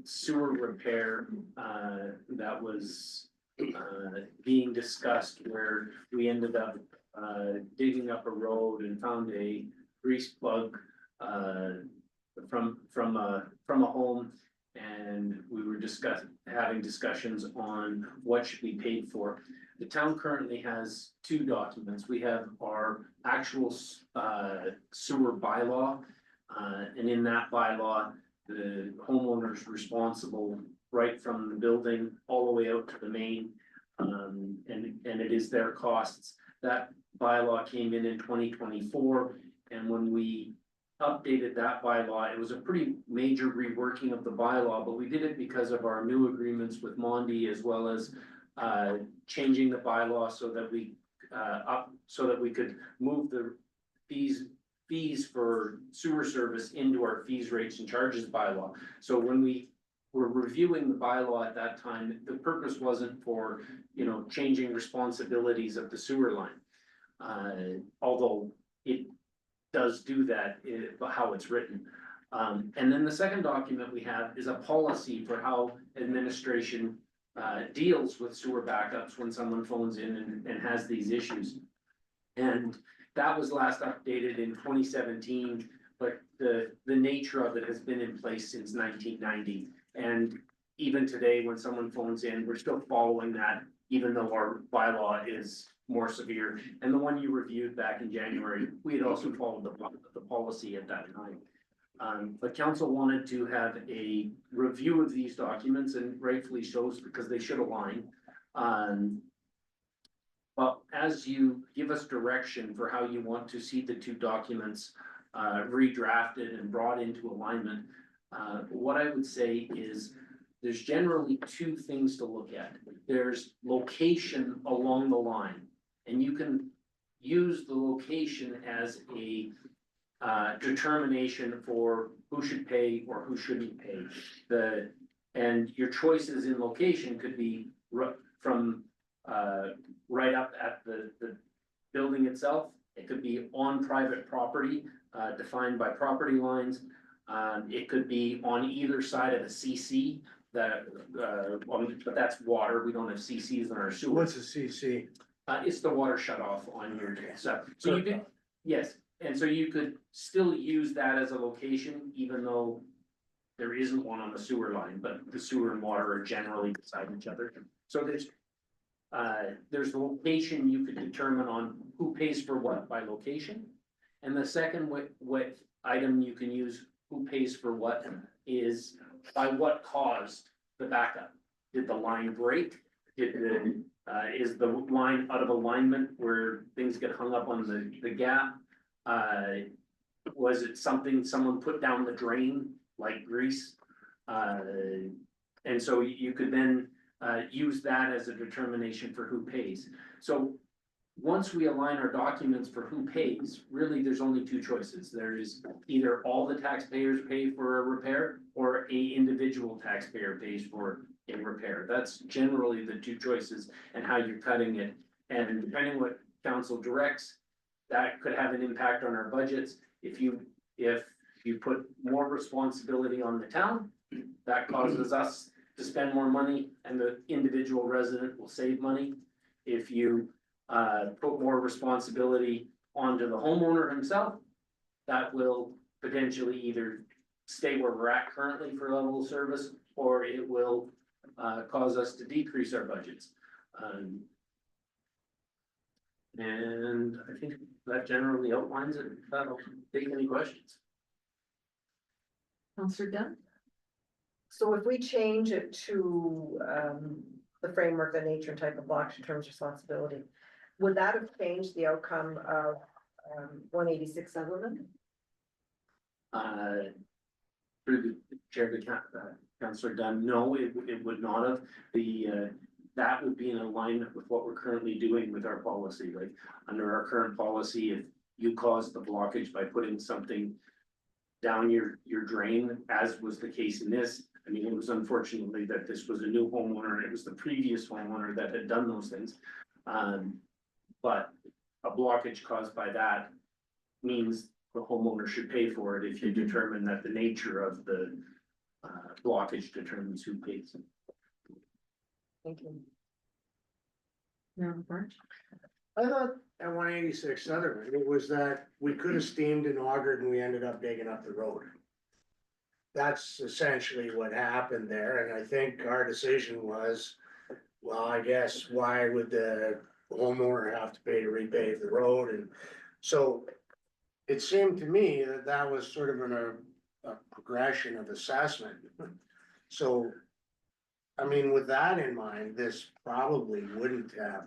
Speaker 12: sewer repair that was being discussed, where we ended up digging up a road and found a grease plug from a home, and we were having discussions on what should be paid for. The town currently has two documents. We have our actual sewer bylaw, and in that bylaw, the homeowner's responsible right from the building all the way out to the main, and it is their costs. That bylaw came in 2024, and when we updated that bylaw, it was a pretty major reworking of the bylaw, but we did it because of our new agreements with Mondi, as well as changing the bylaw so that we could move the fees for sewer service into our fees, rates, and charges bylaw. So when we were reviewing the bylaw at that time, the purpose wasn't for, you know, changing responsibilities of the sewer line. Although it does do that, how it's written. And then the second document we have is a policy for how administration deals with sewer backups when someone phones in and has these issues. And that was last updated in 2017, but the nature of it has been in place since 1990. And even today, when someone phones in, we're still following that, even though our bylaw is more severe. And the one you reviewed back in January, we had also followed the policy at that time. But council wanted to have a review of these documents, and rightfully so, because they should align. But as you give us direction for how you want to see the two documents redrafted and brought into alignment, what I would say is there's generally two things to look at. There's location along the line, and you can use the location as a determination for who should pay or who shouldn't pay. And your choices in location could be from right up at the building itself. It could be on private property, defined by property lines. It could be on either side of a CC that, but that's water. We don't have CCs in our sewer.
Speaker 9: What's a CC?
Speaker 12: It's the water shut off on your stuff. So you could, yes, and so you could still use that as a location, even though there isn't one on the sewer line, but the sewer and water are generally beside each other. So there's location you could determine on who pays for what by location. And the second what item you can use who pays for what is by what caused the backup. Did the line break? Is the line out of alignment where things get hung up on the gap? Was it something someone put down the drain like grease? And so you could then use that as a determination for who pays. So once we align our documents for who pays, really there's only two choices. There is either all the taxpayers pay for a repair or a individual taxpayer pays for a repair. That's generally the two choices and how you're cutting it. And depending what council directs, that could have an impact on our budgets. If you put more responsibility on the town, that causes us to spend more money and the individual resident will save money. If you put more responsibility onto the homeowner himself, that will potentially either stay where we're at currently for level of service, or it will cause us to decrease our budgets. And I think that generally outlines it. That'll take any questions.
Speaker 1: Counselor Dunn?
Speaker 11: So if we change it to the framework, the nature and type of block in terms of responsibility, would that have changed the outcome of 186 Sutherland?
Speaker 12: Through the chair to Councillor Dunn, no, it would not have. That would be in alignment with what we're currently doing with our policy. Like under our current policy, if you caused the blockage by putting something down your drain, as was the case in this. I mean, it was unfortunately that this was a new homeowner and it was the previous homeowner that had done those things. But a blockage caused by that means the homeowner should pay for it if you determine that the nature of the blockage determines who pays.
Speaker 11: Thank you.
Speaker 1: Marilyn Birch?
Speaker 9: I thought at 186 Sutherland, it was that we could have steamed and augered and we ended up digging up the road. That's essentially what happened there, and I think our decision was, well, I guess why would the homeowner have to pay to repave the road? And so it seemed to me that that was sort of a progression of assessment. So, I mean, with that in mind, this probably wouldn't have.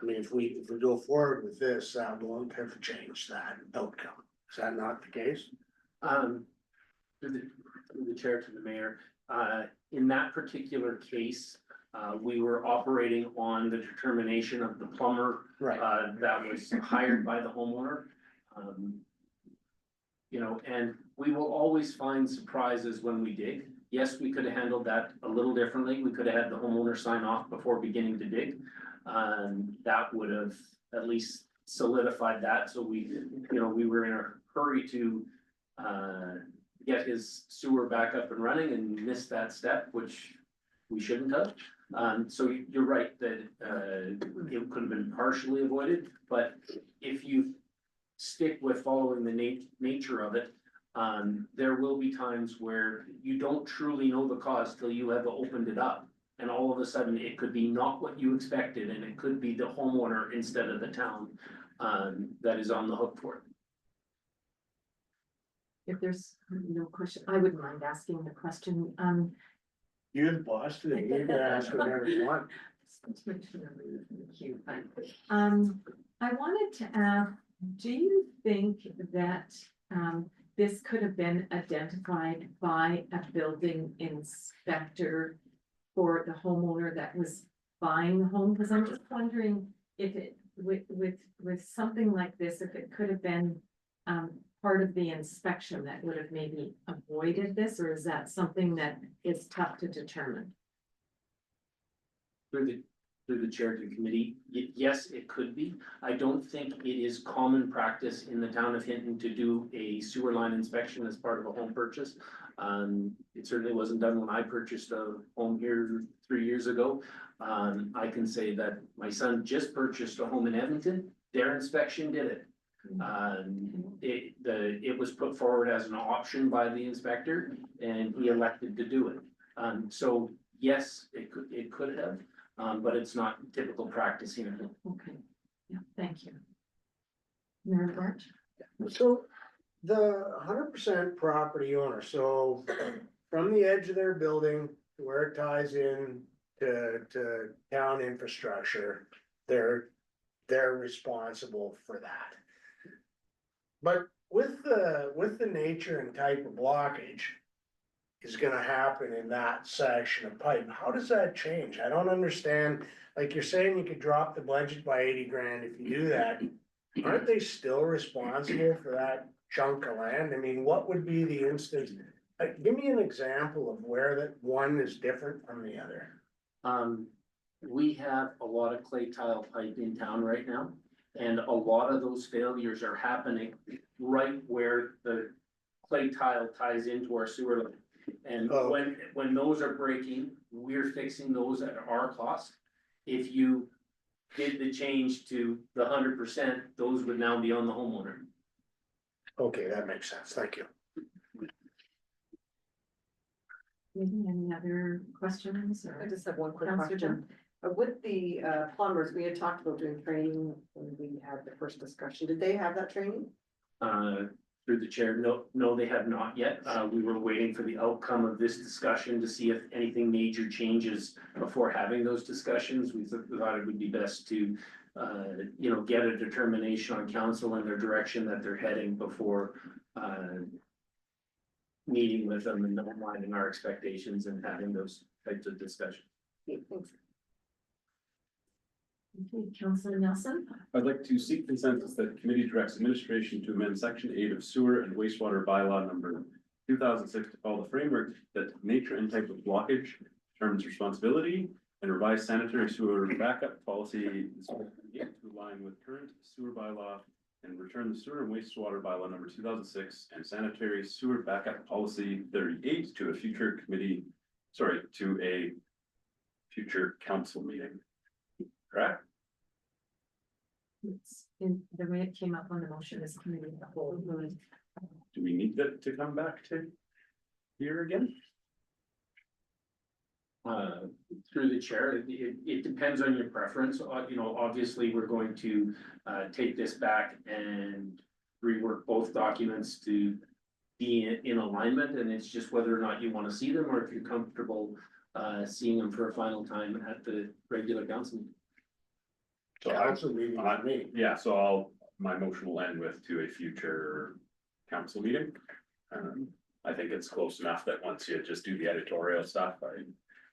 Speaker 9: I mean, if we go forward with this, that won't have changed that outcome. Is that not the case?
Speaker 12: Through the chair to the mayor, in that particular case, we were operating on the determination of the plumber.
Speaker 9: Right.
Speaker 12: That was hired by the homeowner. You know, and we will always find surprises when we dig. Yes, we could have handled that a little differently. We could have had the homeowner sign off before beginning to dig. That would have at least solidified that. So we, you know, we were in a hurry to get his sewer back up and running and missed that step, which we shouldn't have. So you're right that, it could have been partially avoided, but if you stick with following the nature of it, there will be times where you don't truly know the cause till you have opened it up. And all of a sudden, it could be not what you expected, and it could be the homeowner instead of the town, that is on the hook for it.
Speaker 1: If there's no question, I wouldn't mind asking the question,
Speaker 9: You're the boss today, you can ask whatever you want.
Speaker 1: I wanted to ask, do you think that, this could have been identified by a building inspector for the homeowner that was buying the home? Because I'm just wondering if it, with something like this, if it could have been, part of the inspection that would have maybe avoided this, or is that something that is tough to determine?
Speaker 12: Through the chair of the committee, yes, it could be. I don't think it is common practice in the town of Hinton to do a sewer line inspection as part of a home purchase. It certainly wasn't done when I purchased a home here 3 years ago. I can say that my son just purchased a home in Edmonton, their inspection did it. It was put forward as an option by the inspector and he elected to do it. So yes, it could have, but it's not typical practice here.
Speaker 1: Okay, yeah, thank you. Mayor Birch?
Speaker 9: So the 100% property owner, so from the edge of their building to where it ties in to town infrastructure, they're responsible for that. But with the nature and type of blockage is gonna happen in that section of pipe, how does that change? I don't understand. Like you're saying, you could drop the budget by 80 grand if you do that. Aren't they still responsible for that chunk of land? I mean, what would be the instance? Give me an example of where that one is different from the other.
Speaker 12: We have a lot of clay tile pipe in town right now. And a lot of those failures are happening right where the clay tile ties into our sewer line. And when those are breaking, we're fixing those at our cost. If you did the change to the 100%, those would now be on the homeowner.
Speaker 9: Okay, that makes sense. Thank you.
Speaker 1: Maybe any other questions
Speaker 11: I
Speaker 1: or?
Speaker 11: just have one quick
Speaker 1: Councillor
Speaker 11: question. With the plumbers, we had talked about doing training when we had the first discussion. Did they have that training?
Speaker 12: Through the chair, no, they have not yet. We were waiting for the outcome of this discussion to see if anything major changes before having those discussions. We thought it would be best to, get a determination on council and their direction that they're heading before meeting with them and aligning our expectations and having those types of discussions.
Speaker 11: Okay, thanks.
Speaker 1: Okay, Councillor Nelson?
Speaker 13: I'd like to seek consensus that the committee directs administration to amend section 8 of sewer and wastewater bylaw number 2006 to follow the framework that nature and type of blockage determines responsibility and revise sanitary sewer backup policy to align with current sewer bylaw and return the sewer and wastewater bylaw number 2006 and sanitary sewer backup policy 38 to a future council meeting. Correct?
Speaker 1: It's in the way it came up on the motion is committee of the whole.
Speaker 13: Do we need that to come back to here again?
Speaker 12: Through the chair, it depends on your preference. Obviously, we're going to take this back and rework both documents to be in alignment, and it's just whether or not you want to see them or if you're comfortable seeing them for a final time at the regular council meeting.
Speaker 13: So
Speaker 9: Council meeting on me.
Speaker 13: Yeah, so my motion will end with to a future council meeting. I think it's close enough that once you just do the editorial stuff,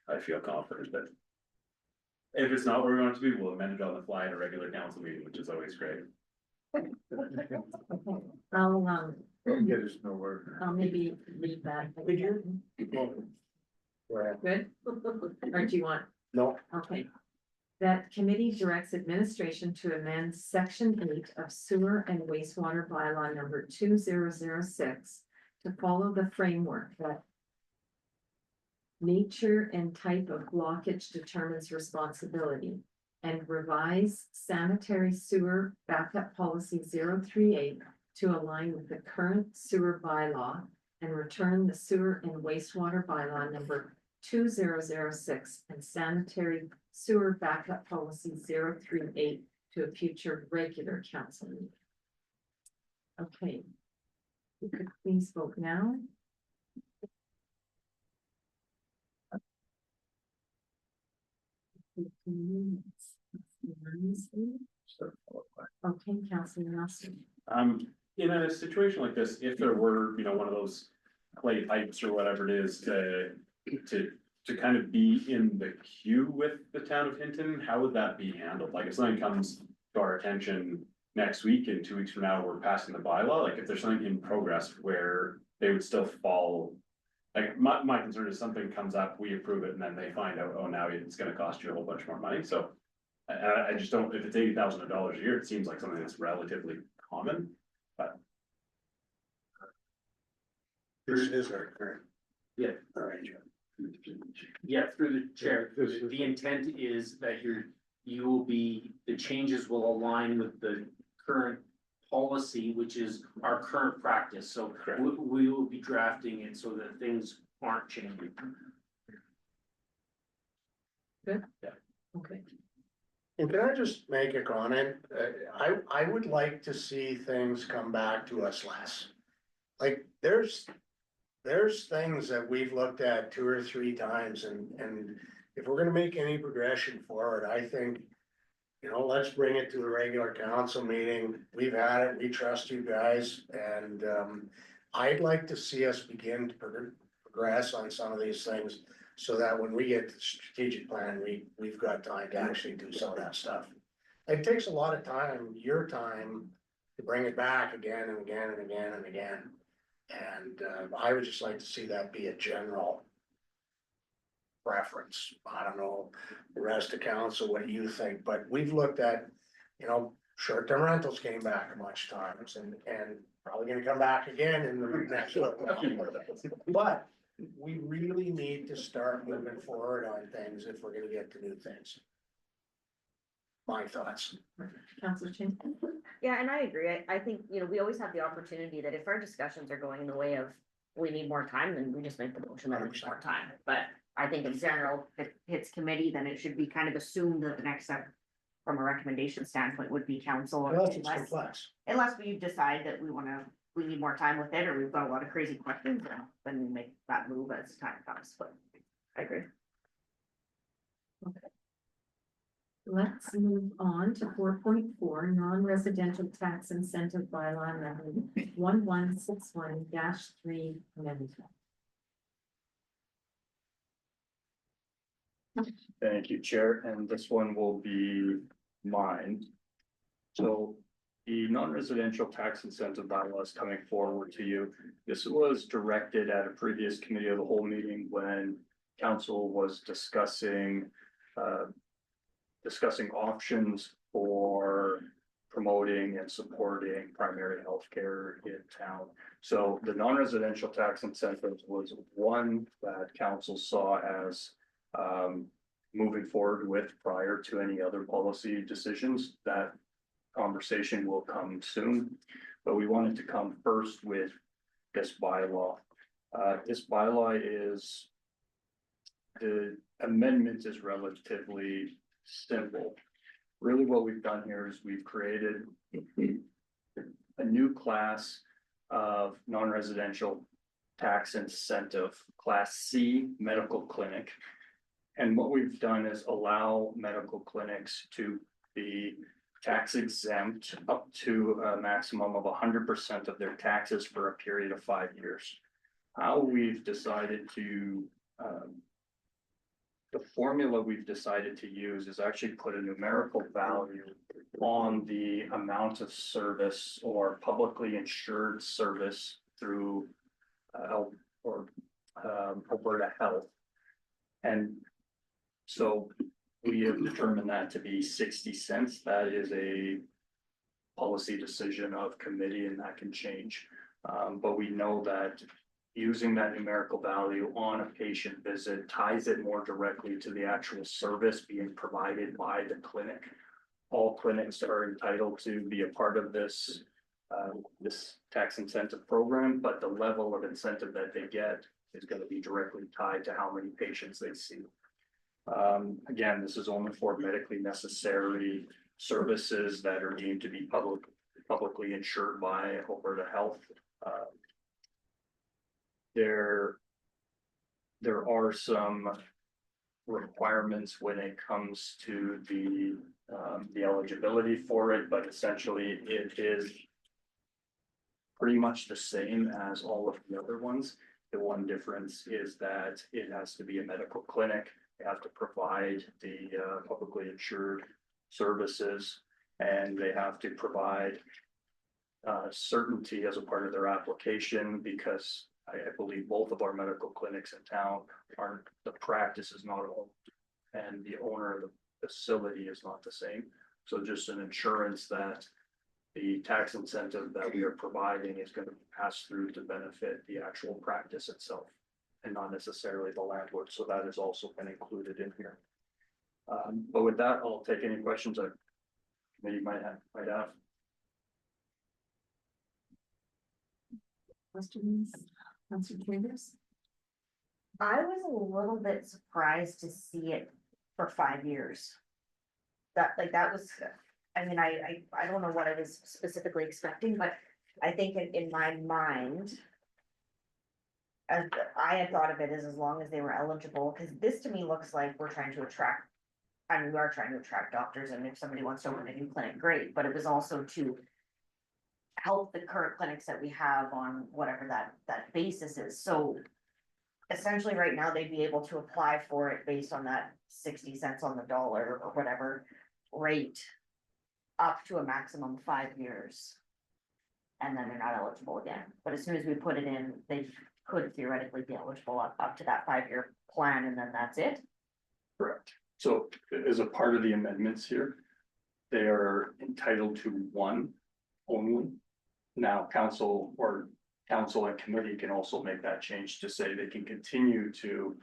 Speaker 13: I feel confident that if it's not where we want it to be, we'll amend it on the fly in a regular council meeting, which is always great.
Speaker 1: I'll
Speaker 9: Get us nowhere.
Speaker 1: I'll maybe leave that.
Speaker 9: Did you?
Speaker 1: Good? Or do you want?
Speaker 9: No.
Speaker 1: Okay. That committee directs administration to amend section 8 of sewer and wastewater bylaw number 2006 to follow the framework that nature and type of blockage determines responsibility, and revise sanitary sewer backup policy 038 to align with the current sewer bylaw and return the sewer and wastewater bylaw number 2006 and sanitary sewer backup policy 038 to a future regular council meeting. Okay. You could please vote now. Okay, Councilor Nelson.
Speaker 13: In a situation like this, if there were, you know, one of those clay pipes or whatever it is to kind of be in the queue with the town of Hinton, how would that be handled? Like if something comes to our attention next week and 2 weeks from now, we're passing the bylaw, like if there's something in progress where they would still fall. Like my concern is something comes up, we approve it, and then they find out, oh, now it's gonna cost you a whole bunch more money, so. I just don't, if it's $80,000 a year, it seems like something that's relatively common, but.
Speaker 9: This is our current.
Speaker 12: Yeah.
Speaker 9: All right.
Speaker 12: Yeah, through the chair, the intent is that you will be, the changes will align with the current policy, which is our current practice, so we will be drafting it so that things aren't changing.
Speaker 1: Good?
Speaker 12: Yeah.
Speaker 1: Okay.
Speaker 9: And can I just make a comment? I would like to see things come back to us less. Like, there's things that we've looked at 2 or 3 times and if we're gonna make any progression forward, I think, you know, let's bring it to the regular council meeting. We've had it, we trust you guys, and I'd like to see us begin to progress on some of these things so that when we get to the strategic plan, we've got time to actually do some of that stuff. It takes a lot of time, your time, to bring it back again and again and again and again. And I would just like to see that be a general preference. I don't know, the rest of council, what you think, but we've looked at, you know, short-term rentals came back a bunch of times and probably gonna come back again in the next little while. But we really need to start moving forward on things if we're gonna get to new things. My thoughts.
Speaker 1: Councilor Chin.
Speaker 2: Yeah, and I agree. I think, you know, we always have the opportunity that if our discussions are going in the way of, we need more time, then we just make the motion that we need more time. But I think in general, if it hits committee, then it should be kind of assumed that the next step from a recommendation standpoint would be council.
Speaker 9: Unless it's complex.
Speaker 2: Unless we decide that we need more time with it, or we've got a lot of crazy questions, then we make that move as time comes, but I agree.
Speaker 1: Okay. Let's move on to 4.4, non-residential tax incentive bylaw number 1161-3 amendment.
Speaker 3: Thank you, Chair, and this one will be mine. So the non-residential tax incentive bylaw is coming forward to you. This was directed at a previous committee of the whole meeting when council was discussing options for promoting and supporting primary healthcare in town. So the non-residential tax incentives was one that council saw as moving forward with prior to any other policy decisions. That conversation will come soon, but we wanted to come first with this bylaw. This bylaw is, the amendment is relatively simple. Really what we've done here is we've created a new class of non-residential tax incentive, Class C medical clinic. And what we've done is allow medical clinics to be tax exempt up to a maximum of 100% of their taxes for a period of 5 years. How we've decided to, the formula we've decided to use is actually put a numerical value on the amount of service or publicly insured service through Alberta Health. And so we have determined that to be 60 cents. That is a policy decision of committee and that can change. But we know that using that numerical value on a patient visit ties it more directly to the actual service being provided by the clinic. All clinics are entitled to be a part of this tax incentive program, but the level of incentive that they get is going to be directly tied to how many patients they see. Again, this is only for medically necessary services that are deemed to be publicly insured by Alberta Health. There are some requirements when it comes to the eligibility for it, but essentially it is pretty much the same as all of the other ones. The one difference is that it has to be a medical clinic. They have to provide the publicly insured services, and they have to provide certainty as a part of their application, because I believe both of our medical clinics in town aren't, the practice is not owned, and the owner of the facility is not the same. So just an insurance that the tax incentive that we are providing is going to pass through to benefit the actual practice itself and not necessarily the landlord. So that has also been included in here. But with that, I'll take any questions that you might have.
Speaker 1: Questions? Councilor Chambers?
Speaker 2: I was a little bit surprised to see it for 5 years. That was, I mean, I don't know what I was specifically expecting, but I think in my mind, as I had thought of it as long as they were eligible, because this to me looks like we're trying to attract, I mean, we are trying to attract doctors, and if somebody wants to open a new clinic, great, but it was also to help the current clinics that we have on whatever that basis is. So essentially right now they'd be able to apply for it based on that 60 cents on the dollar or whatever rate up to a maximum 5 years. And then they're not eligible again. But as soon as we put it in, they could theoretically be eligible up to that 5-year plan, and then that's it.
Speaker 3: Correct. So as a part of the amendments here, they are entitled to one only. Now, council and committee can also make that change to say they can continue to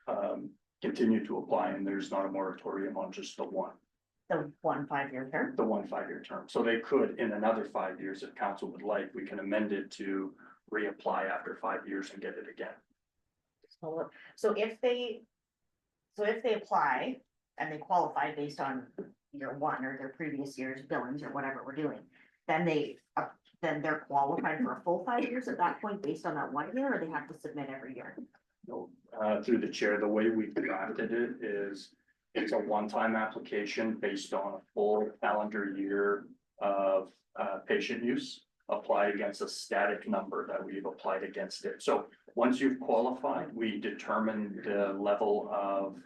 Speaker 3: apply, and there's not a moratorium on just the one.
Speaker 2: The 1 5-year term.
Speaker 3: The 1 5-year term. So they could, in another 5 years, if council would like, we can amend it to reapply after 5 years and get it again.
Speaker 2: So if they apply and they qualify based on year one or their previous year's billings or whatever we're doing, then they're qualified for a full 5 years at that point based on that 1 year, or they have to submit every year?
Speaker 3: No, through the chair, the way we drafted it is it's a one-time application based on a full calendar year of patient use applied against a static number that we've applied against it. So once you've qualified, we determine the level of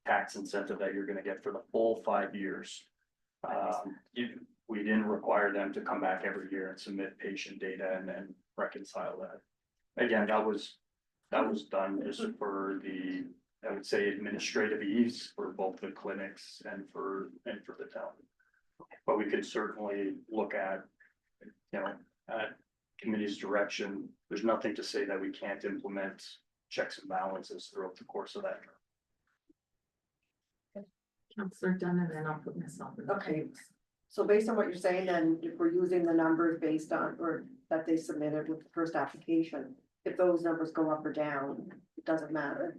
Speaker 3: tax incentive that you're going to get for the full 5 years. We didn't require them to come back every year and submit patient data and then reconcile that. Again, that was done just for the, I would say, administrative ease for both the clinics and for the town. But we could certainly look at, at committee's direction. There's nothing to say that we can't implement checks and balances throughout the course of that term.
Speaker 1: Councilor Dunn, and then I'll put myself in.
Speaker 11: Okay. So based on what you're saying, then if we're using the numbers based on, or that they submitted with the first application, if those numbers go up or down, it doesn't matter.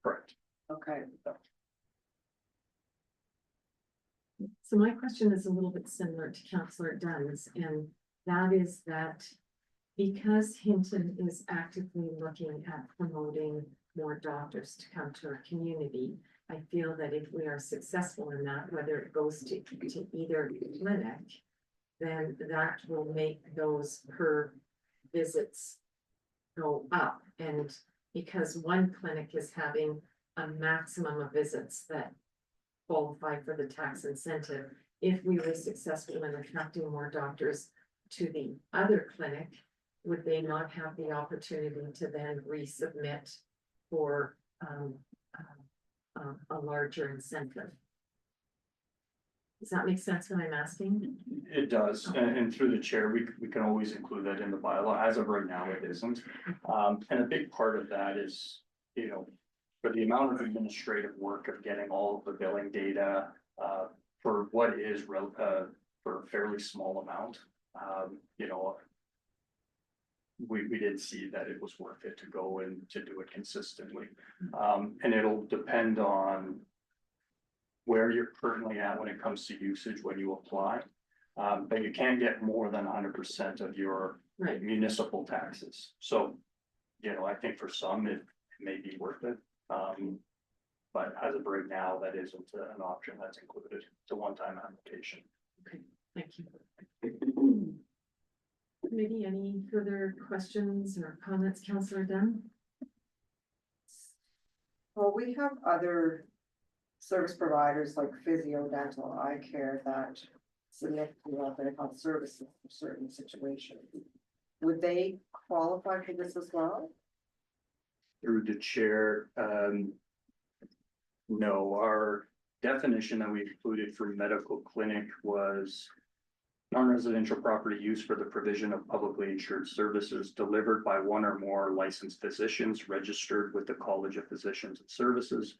Speaker 3: Correct.
Speaker 11: Okay.
Speaker 1: So my question is a little bit similar to Councillor Dunn's, and that is that because Hinton is actively looking at promoting more doctors to come to our community, I feel that if we are successful in that, whether it goes to either clinic, then that will make those per visits go up. And because one clinic is having a maximum of visits that qualify for the tax incentive, if we were successful in attracting more doctors to the other clinic, would they not have the opportunity to then resubmit for a larger incentive? Does that make sense what I'm asking?
Speaker 3: It does, and through the chair, we can always include that in the bylaw. As of right now, it isn't. And a big part of that is, you know, for the amount of administrative work of getting all of the billing data, for what is for a fairly small amount, you know, we didn't see that it was worth it to go and to do it consistently. And it'll depend on where you're currently at when it comes to usage when you apply. But you can get more than 100% of your
Speaker 1: Right.
Speaker 3: municipal taxes. So, you know, I think for some, it may be worth it. But as of right now, that isn't an option that's included. It's a one-time application.
Speaker 1: Thank you. Maybe any further questions or comments, Councillor Dunn?
Speaker 11: Well, we have other service providers like physio, dental, eye care that submit mental health services for certain situations. Would they qualify for this as well?
Speaker 3: Through the chair, no, our definition that we included for medical clinic was non-residential property use for the provision of publicly insured services delivered by one or more licensed physicians registered with the College of Physicians and Services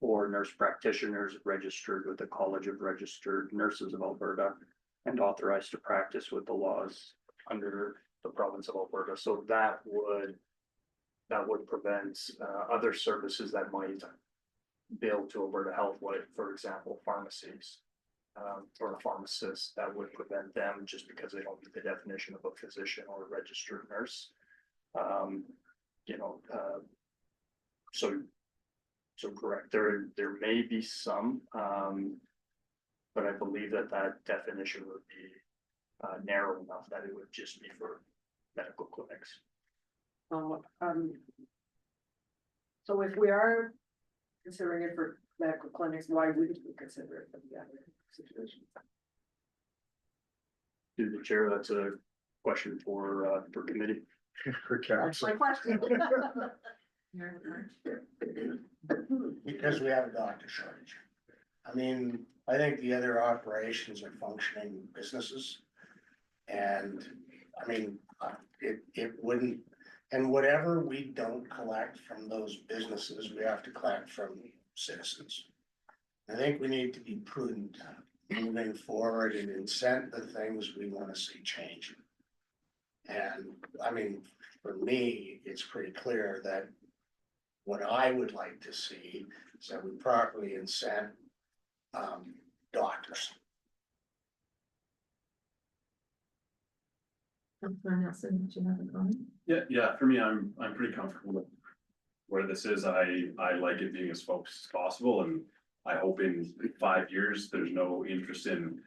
Speaker 3: or nurse practitioners registered with the College of Registered Nurses of Alberta and authorized to practice with the laws under the province of Alberta. So that would prevent other services that might bill to Alberta Health, like, for example, pharmacies. Or a pharmacist, that would prevent them just because they don't meet the definition of a physician or a registered nurse. You know, so correct, there may be some, but I believe that definition would be narrow enough that it would just be for medical clinics.
Speaker 11: So if we are considering it for medical clinics, why wouldn't we consider it for the other situations?
Speaker 3: Through the chair, that's a question for committee.
Speaker 11: That's my question.
Speaker 9: Because we have a doctor shortage. I mean, I think the other operations are functioning businesses. And I mean, it wouldn't, and whatever we don't collect from those businesses, we have to collect from citizens. I think we need to be prudent moving forward and incent the things we want to see change. And I mean, for me, it's pretty clear that what I would like to see is that we properly incent doctors.
Speaker 1: Councillor Nelson, did you have a comment?
Speaker 8: Yeah, for me, I'm pretty comfortable with where this is. I like it being as focused as possible, and I hope in 5 years, there's no interest in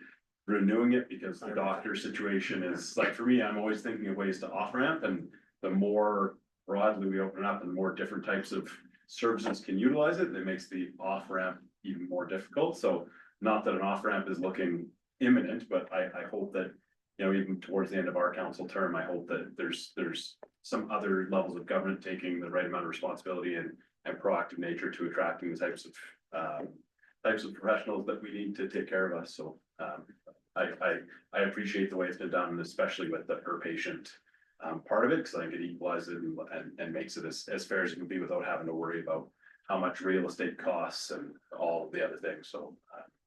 Speaker 8: renewing it because the doctor situation is like, for me, I'm always thinking of ways to off ramp, and the more broadly we open up and more different types of services can utilize it, that makes the off ramp even more difficult. So not that an off ramp is looking imminent, but I hope that, you know, even towards the end of our council term, I hope that there's some other levels of government taking the right amount of responsibility and proactive nature to attracting the types of professionals that we need to take care of us. So I appreciate the way it's been done, especially with the per patient part of it, because I think it equalizes it and makes it as fair as it can be without having to worry about how much real estate costs and all of the other things. So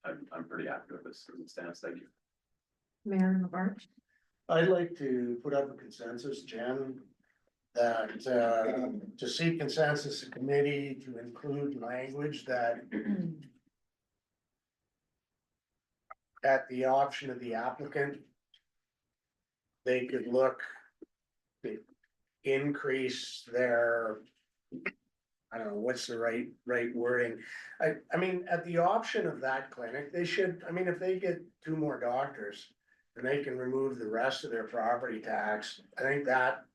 Speaker 8: I'm pretty happy with this as it stands. Thank you.
Speaker 1: Mayor Labarge?
Speaker 9: I'd like to put up a consensus, Jen, that to seek consensus, a committee to include language that at the option of the applicant, they could look to increase their, I don't know, what's the right wording? I mean, at the option of that clinic, they should, I mean, if they get 2 more doctors and they can remove the rest of their property tax, I think that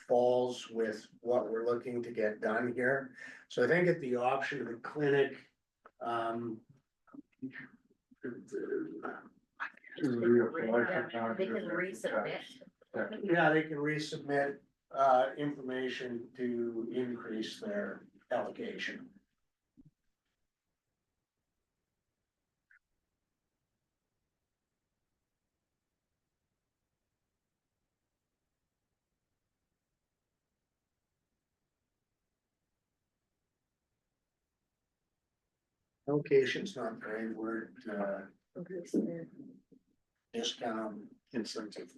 Speaker 9: falls with what we're looking to get done here. So I think at the option of the clinic,
Speaker 2: They can resubmit.
Speaker 9: yeah, they can resubmit information to increase their allocation. Location's not the right word, discount, incentive.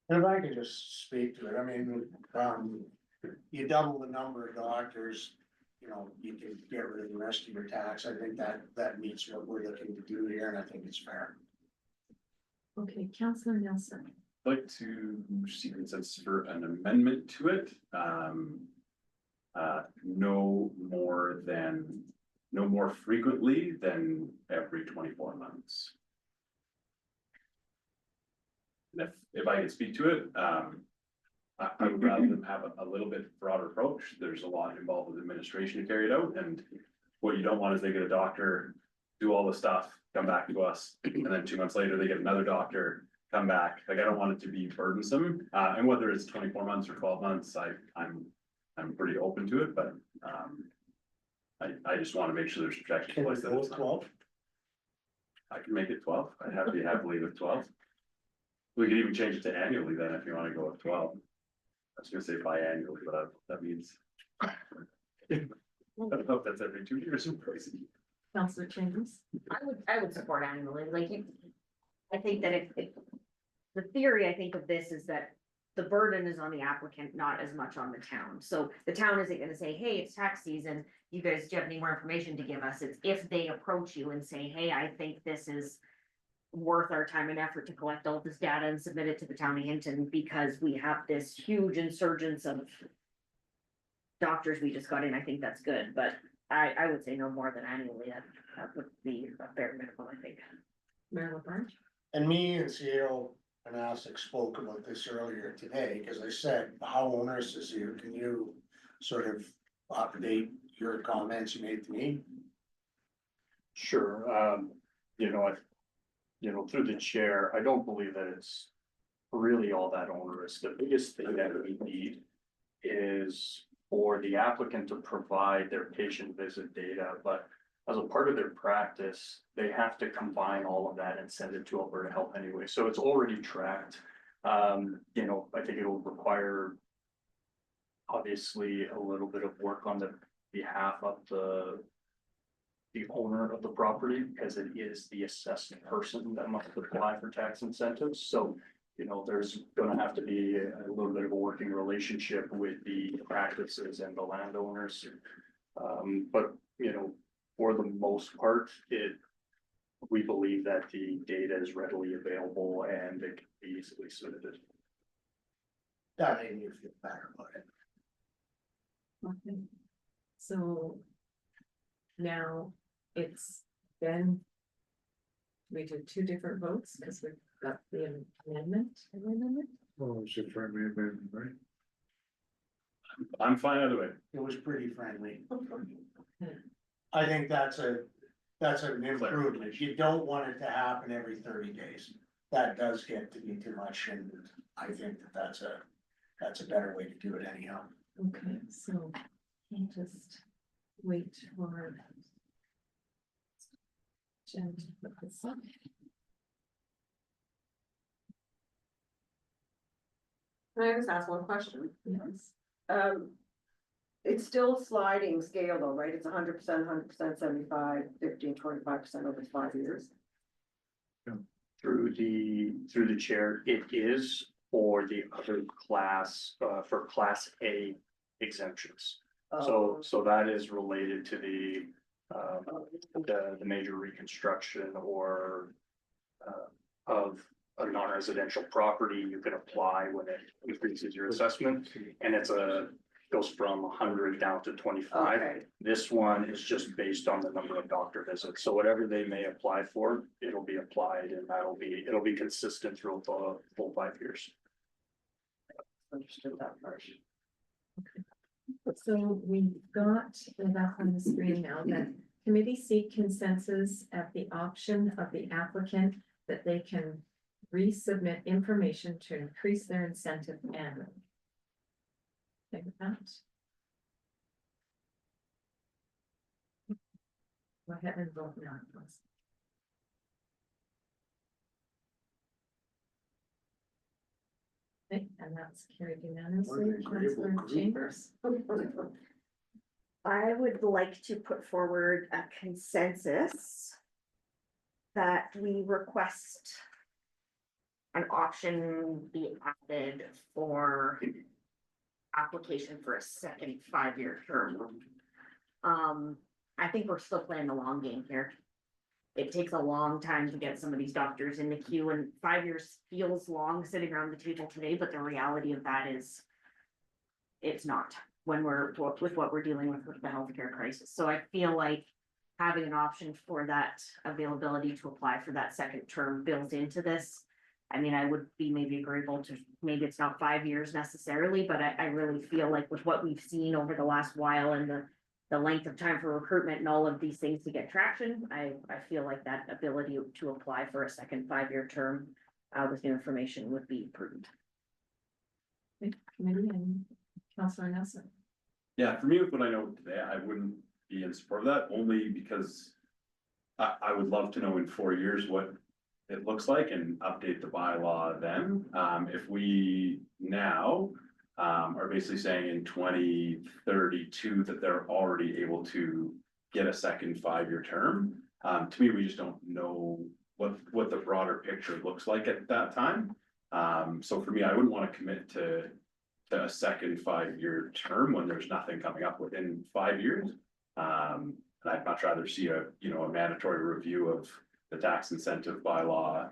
Speaker 9: And if I could just speak to it, I mean, you double the number of doctors, you know, you can get rid of the rest of your tax. I think that meets what we're looking to do here, and I think it's fair.
Speaker 1: Okay, Councillor Nelson.
Speaker 13: I'd like to seek consensus for an amendment to it. No more frequently than every 24 months. And if I could speak to it, I would rather them have a little bit broader approach. There's a lot involved with administration to carry it out, and what you don't want is they get a doctor, do all the stuff, come back to us, and then 2 months later, they get another doctor, come back. Like, I don't want it to be burdensome, and whether it's 24 months or 12 months, I'm pretty open to it, but I just want to make sure there's protection in place that it's not.
Speaker 9: 12?
Speaker 13: I can make it 12. I'd have to be happily with 12. We could even change it to annually then if you want to go with 12. I was gonna say biannually, but that means. I don't know if that's every 2 years or crazy.
Speaker 1: Councillor Chambers.
Speaker 2: I would support annually, like I think that if the theory I think of this is that the burden is on the applicant, not as much on the town. So the town isn't gonna say, hey, it's tax season, you guys, do you have any more information to give us? It's if they approach you and say, hey, I think this is worth our time and effort to collect all this data and submit it to the town of Hinton, because we have this huge insurgence of doctors we just got in. I think that's good, but I would say no more than annually. That would be a fair minimum, I think.
Speaker 1: Mayor LaBerge.
Speaker 9: And me and Seattle and Asic spoke about this earlier today, because I said, how onerous is here? Can you sort of update your comments you made to me?
Speaker 3: Sure, through the chair, I don't believe that it's really all that onerous. The biggest thing that we need is for the applicant to provide their patient visit data, but as a part of their practice, they have to combine all of that and send it to Alberta Health anyway. So it's already tracked. I think it'll require obviously a little bit of work on the behalf of the owner of the property, because it is the assessed person that must apply for tax incentives. So, there's gonna have to be a little bit of a working relationship with the practices and the landowners. But, for the most part, we believe that the data is readily available and it can be easily submitted.
Speaker 9: That made me feel better about it.
Speaker 1: Okay. So now it's then we do two different votes because we've got the amendment.
Speaker 9: Oh, it's a friendly amendment, right?
Speaker 13: I'm fine either way.
Speaker 9: It was pretty friendly. I think that's an improvement. You don't want it to happen every 30 days. That does get to be too much, and I think that's a better way to do it anyhow.
Speaker 1: Okay, so I'll just wait for Jen to put this up.
Speaker 11: Can I just ask one question?
Speaker 1: Yes.
Speaker 11: It's still sliding scale though, right? It's 100%, 75, 15, 25% over 5 years.
Speaker 3: Through the chair, it is for the other class, for class A exemptions. So that is related to the major reconstruction or of a non-residential property. You can apply when it increases your assessment, and goes from 100 down to 25.
Speaker 11: Okay.
Speaker 3: This one is just based on the number of doctor visits. So whatever they may apply for, it'll be applied, and it'll be consistent throughout the full 5 years.
Speaker 11: Understood that part.
Speaker 1: So we've got it up on the screen now that committee seek consensus at the option of the applicant that they can resubmit information to increase their incentive annually. Think of that. Go ahead and vote now, please. Okay, and that's carried unanimously.
Speaker 9: What an agreeable
Speaker 1: Councillor
Speaker 9: group.
Speaker 1: Chambers.
Speaker 2: I would like to put forward a consensus that we request an option be added for application for a second 5-year term. I think we're still playing the long game here. It takes a long time to get some of these doctors in the queue, and 5 years feels long sitting around the table today, but the reality of that is it's not when we're with what we're dealing with the healthcare crisis. So I feel like having an option for that availability to apply for that second term built into this. I mean, I would be maybe agreeable to, maybe it's not 5 years necessarily, but I really feel like with what we've seen over the last while and the length of time for recruitment and all of these things to get traction, I feel like that ability to apply for a second 5-year term with new information would be prudent.
Speaker 1: Committee and Councillor Nelson.
Speaker 13: Yeah, for me, with what I know today, I wouldn't be in support of that, only because I would love to know in 4 years what it looks like and update the bylaw then. If we now are basically saying in 2032 that they're already able to get a second 5-year term, to me, we just don't know what the broader picture looks like at that time. So for me, I wouldn't want to commit to a second 5-year term when there's nothing coming up within 5 years. And I'd much rather see a mandatory review of the tax incentive bylaw,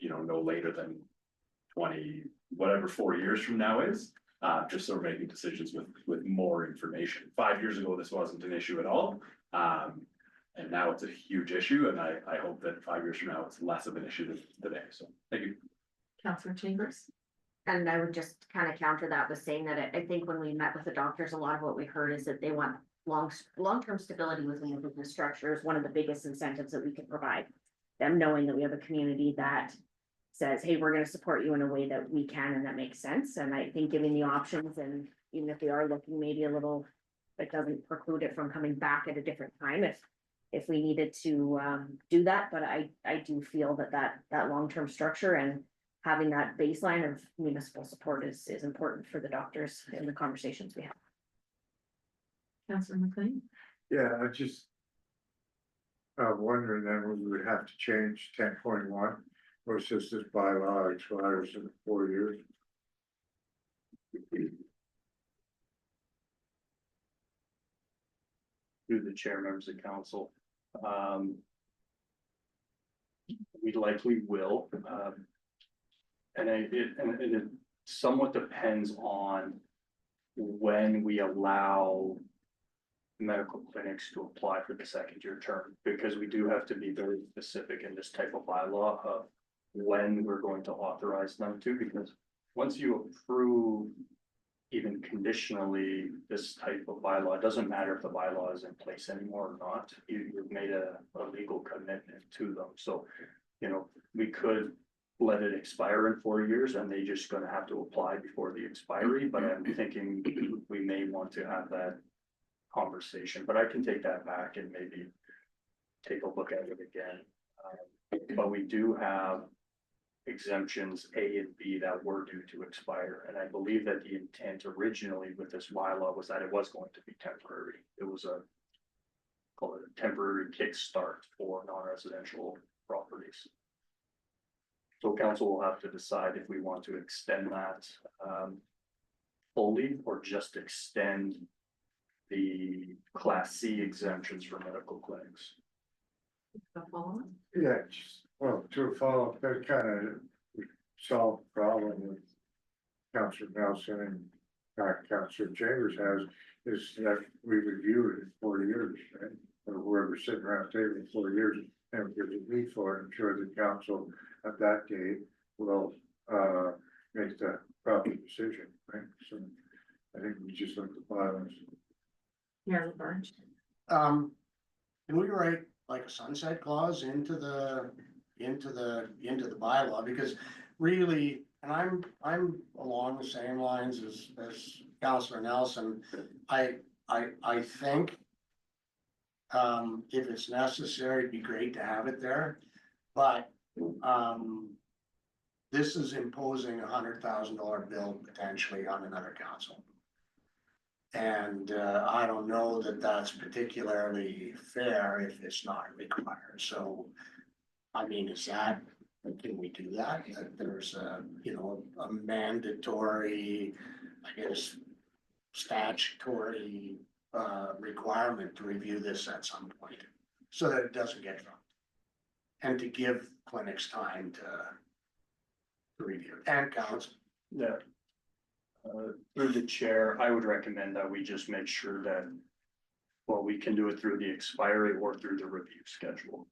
Speaker 13: no later than 20, whatever 4 years from now is, just so we're making decisions with more information. 5 years ago, this wasn't an issue at all. And now it's a huge issue, and I hope that 5 years from now, it's less of an issue than today. So thank you.
Speaker 1: Councillor Chambers.
Speaker 2: And I would just kind of counter that with saying that I think when we met with the doctors, a lot of what we heard is that they want long-term stability within the business structure is one of the biggest incentives that we can provide. Them knowing that we have a community that says, hey, we're gonna support you in a way that we can and that makes sense. And I think giving the options, and even if we are looking maybe a little, it doesn't preclude it from coming back at a different time if we needed to do that. But I do feel that long-term structure and having that baseline of municipal support is important for the doctors in the conversations we have.
Speaker 1: Councillor McLean.
Speaker 14: Yeah, I just wondering then we would have to change 10.1, or says this bylaw expires in 4 years.
Speaker 3: Through the chair, members of council. We likely will, and it somewhat depends on when we allow medical clinics to apply for the 2nd-year term, because we do have to be very specific in this type of bylaw of when we're going to authorize them to, because once you approve even conditionally this type of bylaw, it doesn't matter if the bylaw is in place anymore or not, you've made a legal commitment to them. So, we could let it expire in 4 years and they just gonna have to apply before the expiry, but I'm thinking we may want to have that conversation, but I can take that back and maybe take a look at it again. But we do have exemptions A and B that were due to expire, and I believe that the intent originally with this bylaw was that it was going to be temporary. It was call it a temporary kickstart for non-residential properties. So council will have to decide if we want to extend that fully or just extend the Class C exemptions for medical clinics.
Speaker 14: Yeah, well, to follow up, that kind of solved the problem with Councillor Nelson and Councillor Chambers has, is that we review it in 4 years, right? Or whoever's sitting around the table in 4 years, and if there's a need for it, I'm sure the council at that date will make the proper decision, right? So I think we just look at the violence.
Speaker 1: Mayor LaBerge.
Speaker 9: Can we write like a sunset clause into the bylaw? Because really, and I'm along the same lines as Councillor Nelson. I think if it's necessary, it'd be great to have it there, but this is imposing $100,000 bill potentially on another council. And I don't know that that's particularly fair if it's not required, so. I mean, is that, can we do that? That there's a, you know, a mandatory, I guess, statutory requirement to review this at some point, so that it doesn't get dropped. And to give clinics time to review and counsel.
Speaker 3: Yeah. Through the chair, I would recommend that we just make sure that, well, we can do it through the expiry or through the review schedule.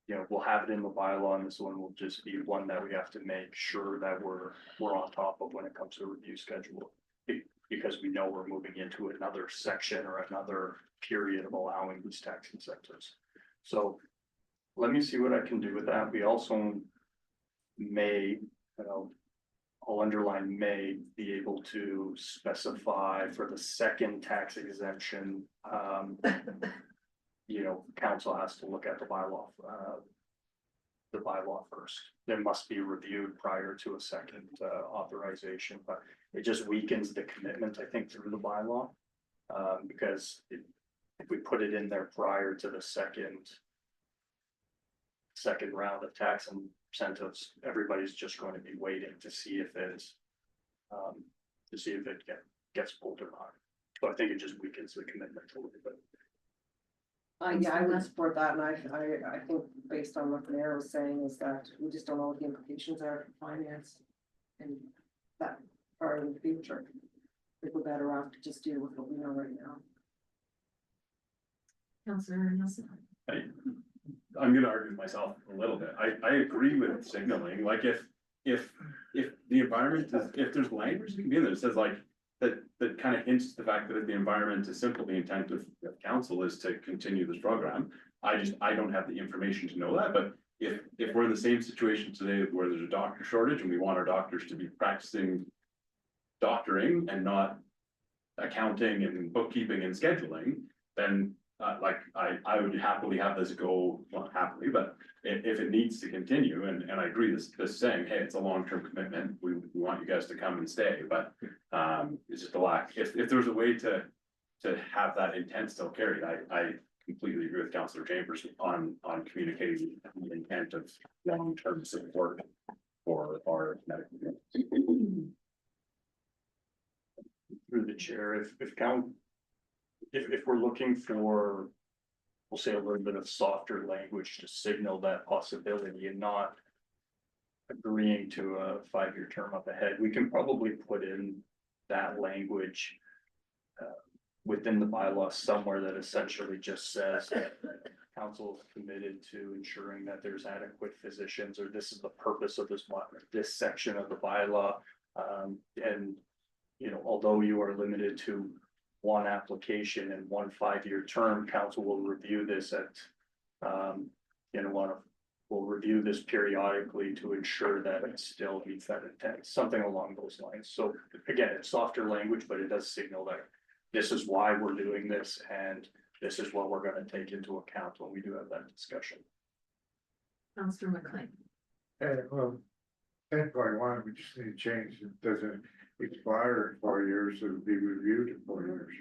Speaker 3: You know, we'll have it in the bylaw, and this one will just be one that we have to make sure that we're on top of when it comes to review schedule. Because we know we're moving into another section or another period of allowing these tax incentives. So let me see what I can do with that. We also may, you know, I'll underline may be able to specify for the second tax exemption, you know, council has to look at the bylaw first. It must be reviewed prior to a second authorization, but it just weakens the commitment, I think, through the bylaw. Because if we put it in there prior to the second round of tax incentives, everybody's just going to be waiting to see if it's gets pulled or not. So I think it just weakens the commitment a little bit.
Speaker 11: Yeah, I would support that, and I think based on what the mayor was saying is that we just don't know what the implications are for finance. And that part in the future, I think we're better off to just deal with what we know right now.
Speaker 1: Councillor Nelson.
Speaker 13: I'm gonna argue myself a little bit. I agree with signaling, like if the environment is, if there's language that can be in there, that says like. That kind of hints to the fact that if the environment is simple, the intent of council is to continue this program. I don't have the information to know that, but if we're in the same situation today where there's a doctor shortage and we want our doctors to be practicing doctoring and not accounting and bookkeeping and scheduling, then like I would happily have this go, not happily, but if it needs to continue, and I agree this saying, hey, it's a long-term commitment, we want you guys to come and stay, but it's just a lack, if there's a way to have that intent still carried, I completely agree with Councillor Chambers on communicating the intent of long-term support for our medical units.
Speaker 3: Through the chair, if we're looking for, we'll say, a little bit of softer language to signal that possibility and not agreeing to a 5-year term up ahead, we can probably put in that language within the bylaw somewhere that essentially just says that council is committed to ensuring that there's adequate physicians, or this is the purpose of this section of the bylaw. And, you know, although you are limited to one application and one 5-year term, council will review this at, we'll review this periodically to ensure that it still meets that intent, something along those lines. So again, it's softer language, but it does signal that this is why we're doing this and this is what we're going to take into account when we do have that discussion.
Speaker 1: Councillor McLean.
Speaker 14: Well, 10.1, we just need to change, it doesn't expire in 4 years, it'll be reviewed in 4 years.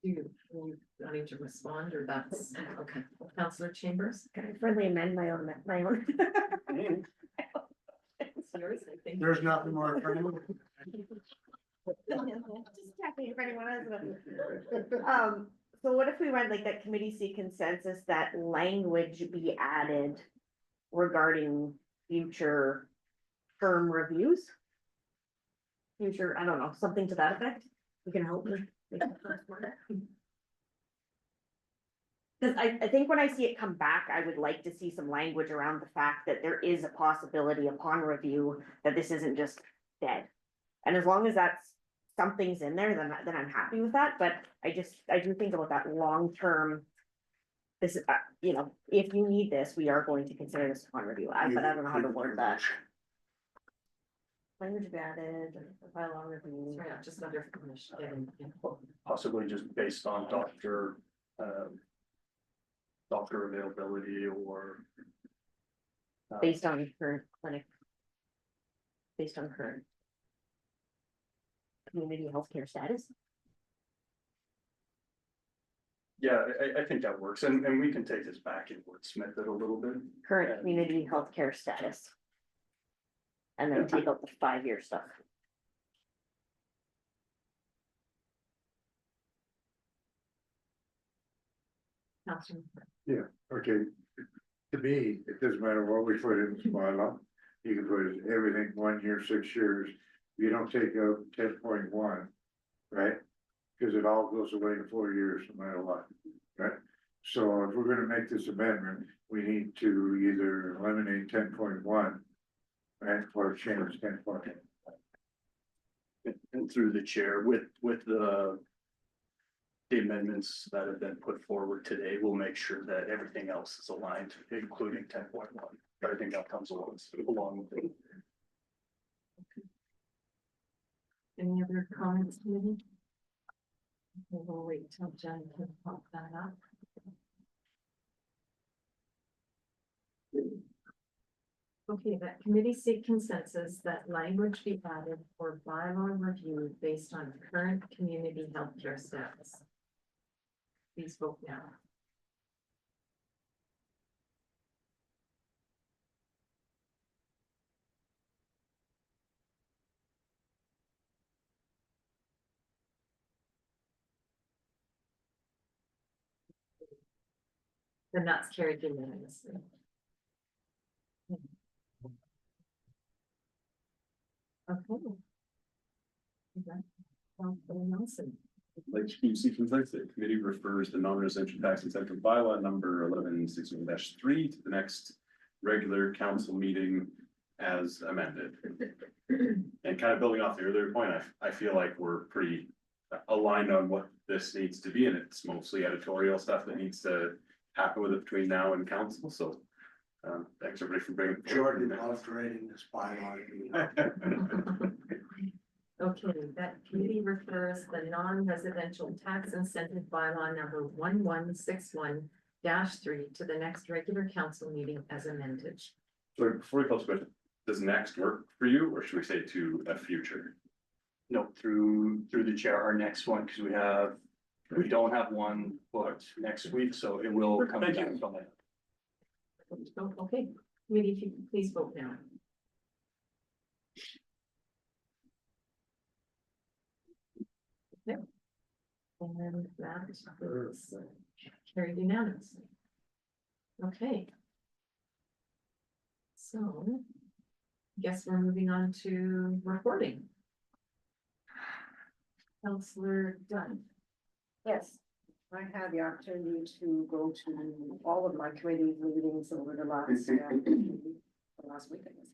Speaker 1: Do you need to respond, or that's okay? Councillor Chambers.
Speaker 2: Can I friendly amend my own?
Speaker 1: It's yours, I think.
Speaker 9: There's nothing more for you.
Speaker 2: Just checking if anyone has. So what if we went like that committee seek consensus that language be added regarding future firm reviews? Future, I don't know, something to that effect? You can help me. Cause I think when I see it come back, I would like to see some language around the fact that there is a possibility upon review that this isn't just dead. And as long as that's something's in there, then I'm happy with that, but I do think about that long-term. This is, you know, if you need this, we are going to consider this upon review, but I don't know how to word that. Language added, bylaw review.
Speaker 1: Sorry, I'm just under.
Speaker 3: Possibly just based on doctor doctor availability or.
Speaker 2: Based on current clinic. Based on current. Community healthcare status.
Speaker 3: Yeah, I think that works, and we can take this back and wordsmith it a little bit.
Speaker 2: Current community healthcare status. And then take out the 5-year stuff.
Speaker 1: Councilor.
Speaker 14: Okay. To me, it doesn't matter what we put in the bylaw, you can put everything 1 year, 6 years, you don't take out 10.1, right? Cause it all goes away in 4 years, no matter what, right? So if we're gonna make this amendment, we need to either eliminate 10.1. Right, or change 10.1.
Speaker 3: And through the chair with the. The amendments that have been put forward today, we'll make sure that everything else is aligned, including 10.1. Everything that comes along with it.
Speaker 1: Any other comments, committee? We'll wait till Jen can pop that up. Okay, that committee seek consensus that language be added for bylaw review based on current community healthcare status. Please vote now. Then that's carried unanimously. Okay. Councilor Nelson.
Speaker 13: Like you see consensus, the committee refers the non-residential tax incentive bylaw number 1161-3 to the next regular council meeting as amended. And kind of building off the earlier point, I feel like we're pretty aligned on what this needs to be, and it's mostly editorial stuff that needs to happen with it between now and council, so. Thanks everybody for bringing.
Speaker 9: Jordan loved reading this bylaw.
Speaker 1: Okay, that committee refers the non-residential tax incentive bylaw number 1161-3 to the next regular council meeting as amended.
Speaker 13: So before we close, question, does next work for you, or should we say to a future?
Speaker 3: No, through the chair, our next one, because we don't have one booked next week, so it will come back from it.
Speaker 1: Okay, committee, if you could please vote now. Okay. And that is carried unanimously. Okay. So, guess we're moving on to reporting. Councilor Dunn.
Speaker 11: Yes, I had the opportunity to go to all of my committee meetings over the last week, I guess.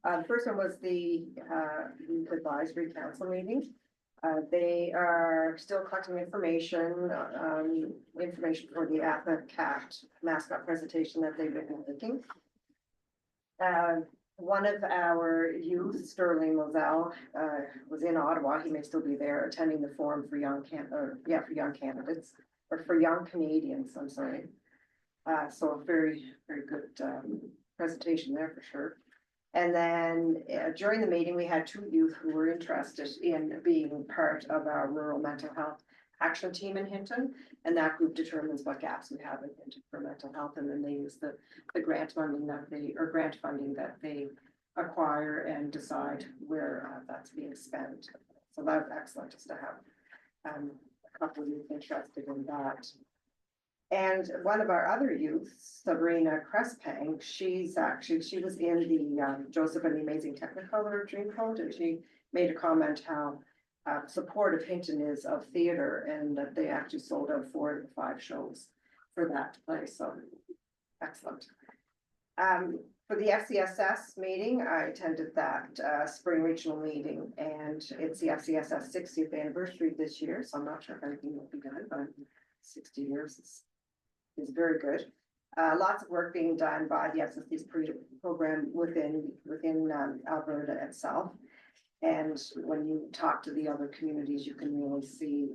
Speaker 11: The first one was the Youth Advisory Council meeting. They are still collecting information for the ATHA-CAT mascot presentation that they've been making. One of our youth, Sterling Moselle, was in Ottawa. He may still be there attending the forum for young candidates, or for young Canadians, I'm sorry. So a very, very good presentation there for sure. And then during the meeting, we had 2 youth who were interested in being part of our rural mental health action team in Hinton. And that group determines what gaps we have in Hinton for mental health. And then they use the grant funding that they acquire and decide where that's being spent. So that was excellent just to have a couple of youth interested in that. And one of our other youths, Sabrina Crespang, she was in the Joseph and the Amazing Technicolor Dreamcoat, and she made a comment how supportive Hinton is of theater, and that they actually sold out 4 of the 5 shows for that place. So excellent. For the FCSS meeting, I attended that spring regional meeting, and it's the FCSS 60th anniversary this year, so I'm not sure if anything will be done, but 60 years is very good. Lots of work being done by the FCSS program within Alberta itself. And when you talk to the other communities, you can really see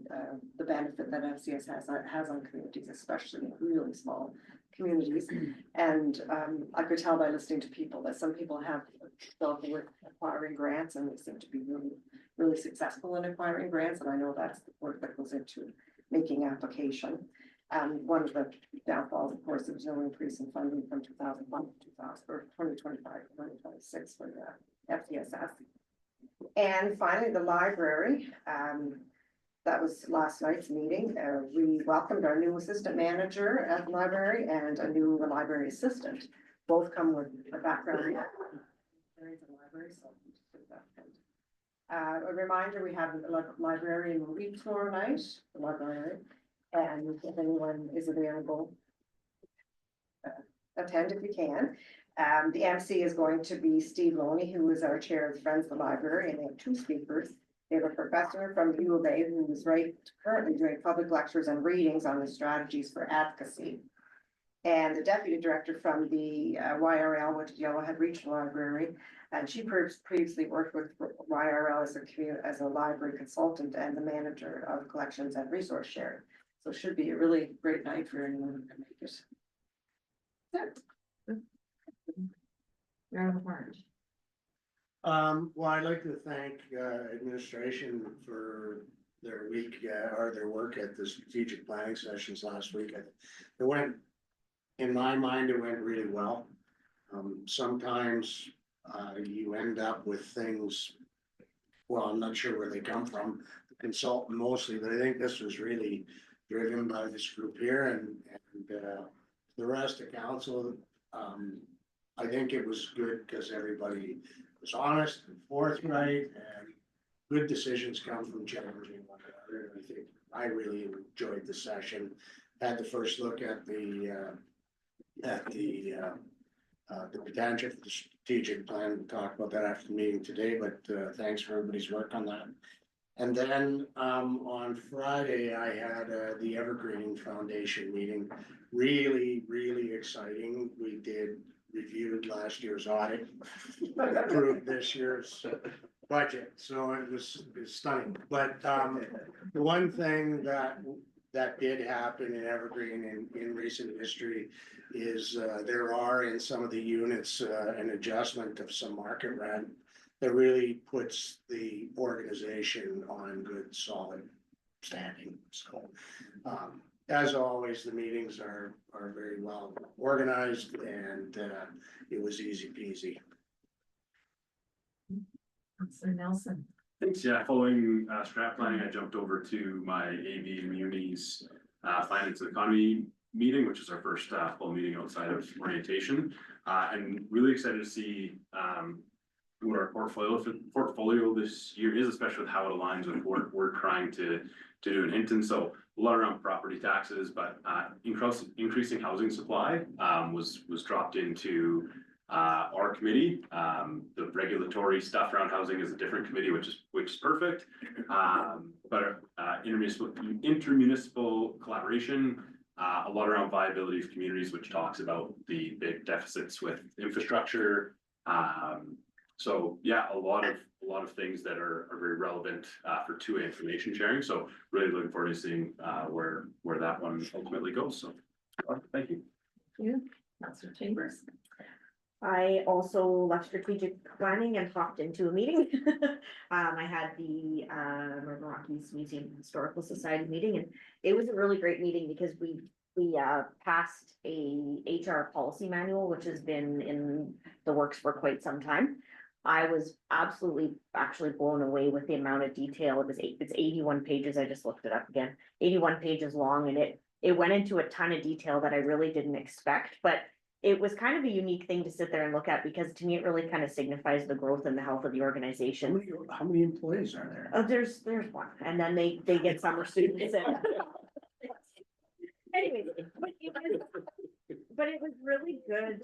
Speaker 11: the benefit that FCS has on communities, especially really small communities. And I could tell by listening to people that some people have difficulty with acquiring grants, and they seem to be really successful in acquiring grants. And I know that's the work that goes into making application. One of the downfalls, of course, there's no increase in funding from 2001 to 2000 or 2025 to 2026 for the FCSS. And finally, the library, that was last night's meeting. We welcomed our new assistant manager at the library and a new library assistant. Both come with a background in the library, so. A reminder, we have a librarian read tomorrow night, the library, and if anyone is available, attend if you can. The MC is going to be Steve Loney, who is our chair of the Friends of the Library, and they have two speakers. They have a professor from U of A who is currently doing public lectures and readings on the strategies for advocacy. And the deputy director from the YRL, which is Yellowhead Regional Library, and she previously worked with YRL as a library consultant and the manager of collections and resource sharing. So it should be a really great night for anyone who can make it.
Speaker 9: Well, I'd like to thank administration for their week or their work at the strategic planning sessions last week. It went, in my mind, it went really well. Sometimes you end up with things, well, I'm not sure where they come from, the consultant mostly, but I think this was really driven by this group here and the rest of council. I think it was good because everybody was honest and forthright, and good decisions come from challenging one another. And I think I really enjoyed the session. Had the first look at the potential for the strategic plan. We'll talk about that after the meeting today, but thanks for everybody's work on that. And then on Friday, I had the Evergreen Foundation meeting. Really, really exciting. We reviewed last year's audit, approved this year's budget, so it was stunning. But the one thing that did happen in Evergreen in recent history is there are in some of the units an adjustment of some market rent that really puts the organization on good, solid standing. So as always, the meetings are very well organized, and it was easy peasy.
Speaker 1: Councilor Nelson.
Speaker 13: Thanks. Yeah, following strat planning, I jumped over to my AV Munis Finance and Economy meeting, which is our first full meeting outside of orientation, and really excited to see what our portfolio this year is, especially with how it aligns with what we're trying to do in Hinton. So a lot around property taxes, but increasing housing supply was dropped into our committee. The regulatory stuff around housing is a different committee, which is perfect. But intermunicipal collaboration, a lot around viability of communities, which talks about the big deficits with infrastructure. So yeah, a lot of things that are very relevant for two-way information sharing. So really looking forward to seeing where that one ultimately goes. So thank you.
Speaker 1: Thank you, Councilor Chambers.
Speaker 2: I also left strategic planning and hopped into a meeting. I had the Northern Rockies Museum Historical Society meeting, and it was a really great meeting because we passed a HR policy manual, which has been in the works for quite some time. I was actually blown away with the amount of detail. It's 81 pages. I just looked it up again. 81 pages long, and it went into a ton of detail that I really didn't expect, but it was kind of a unique thing to sit there and look at, because to me, it really kind of signifies the growth and the health of the organization.
Speaker 9: How many employees are there?
Speaker 2: Oh, there's one, and then they get summer students in. Anyway, but it was really good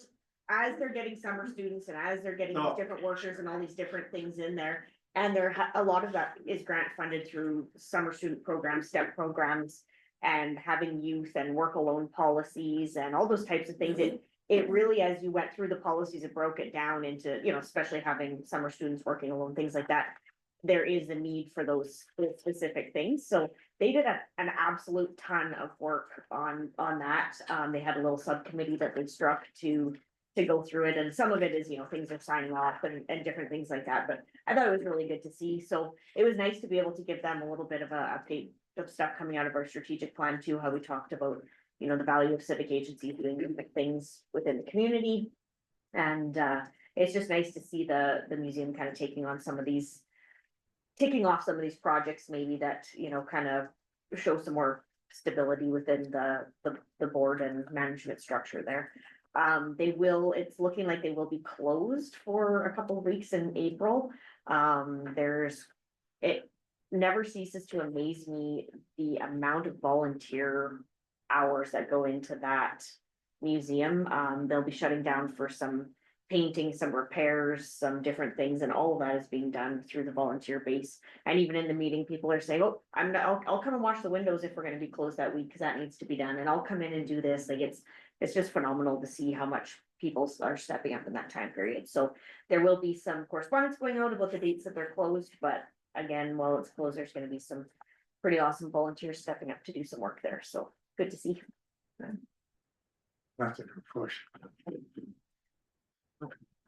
Speaker 2: as they're getting summer students and as they're getting these different workers and all these different things in there. And a lot of that is grant funded through summer student programs, STEP programs, and having youth and work alone policies and all those types of things. It really, as you went through the policies, it broke it down into, especially having summer students working alone, things like that. there is a need for those specific things. So they did an absolute ton of work on that. They had a little subcommittee that they struck to go through it, and some of it is, you know, things are signing off and different things like that, but I thought it was really good to see. So it was nice to be able to give them a little bit of a update of stuff coming out of our strategic plan too, how we talked about, you know, the value of civic agency doing different things within the community. And it's just nice to see the museum kind of taking off some of these projects maybe that, you know, kind of show some more stability within the board and management structure there. It's looking like they will be closed for a couple of weeks in April. It never ceases to amaze me the amount of volunteer hours that go into that museum. They'll be shutting down for some painting, some repairs, some different things, and all of that is being done through the volunteer base. And even in the meeting, people are saying, oh, I'll come and wash the windows if we're gonna be closed that week, because that needs to be done, and I'll come in and do this. Like, it's just phenomenal to see how much people are stepping up in that time period. So there will be some correspondence going out about the dates that they're closed, but again, while it's closed, there's gonna be some pretty awesome volunteers stepping up to do some work there, so good to see.
Speaker 14: Nothing to push.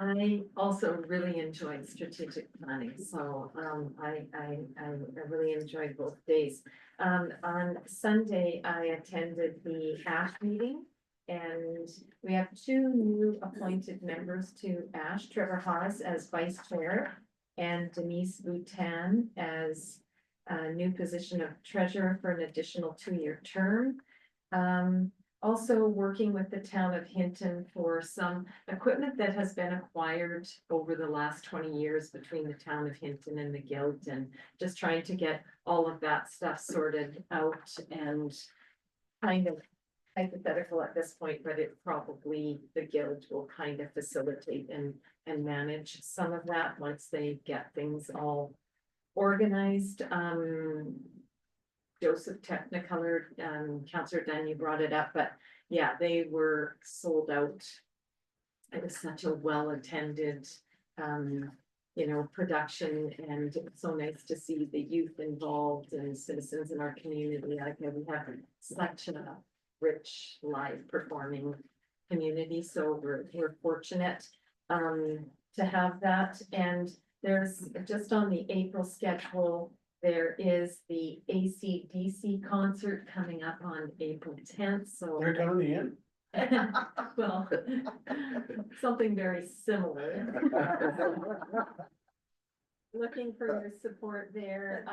Speaker 1: I also really enjoyed strategic planning, so I really enjoyed both days. On Sunday, I attended the ASH meeting, and we have 2 new appointed members to ASH, Trevor Haas as vice chair and Denise Boutin as a new position of treasurer for an additional 2-year term. Also working with the town of Hinton for some equipment that has been acquired over the last 20 years between the town of Hinton and the Guild, and just trying to get all of that stuff sorted out, and kind of hypothetical at this point, but it probably, the Guild will kind of facilitate and manage some of that once they get things all organized. Joseph Technicolor, Councillor Dunn, you brought it up, but yeah, they were sold out. It was such a well-attended, you know, production, and it's so nice to see the youth involved and citizens in our community. Like, we have such a rich live performing community, so we're fortunate to have that. And there's just on the April schedule, there is the AC/DC concert coming up on April 10th, so.
Speaker 9: They're coming in.
Speaker 1: Well, something very similar. Looking for your support there.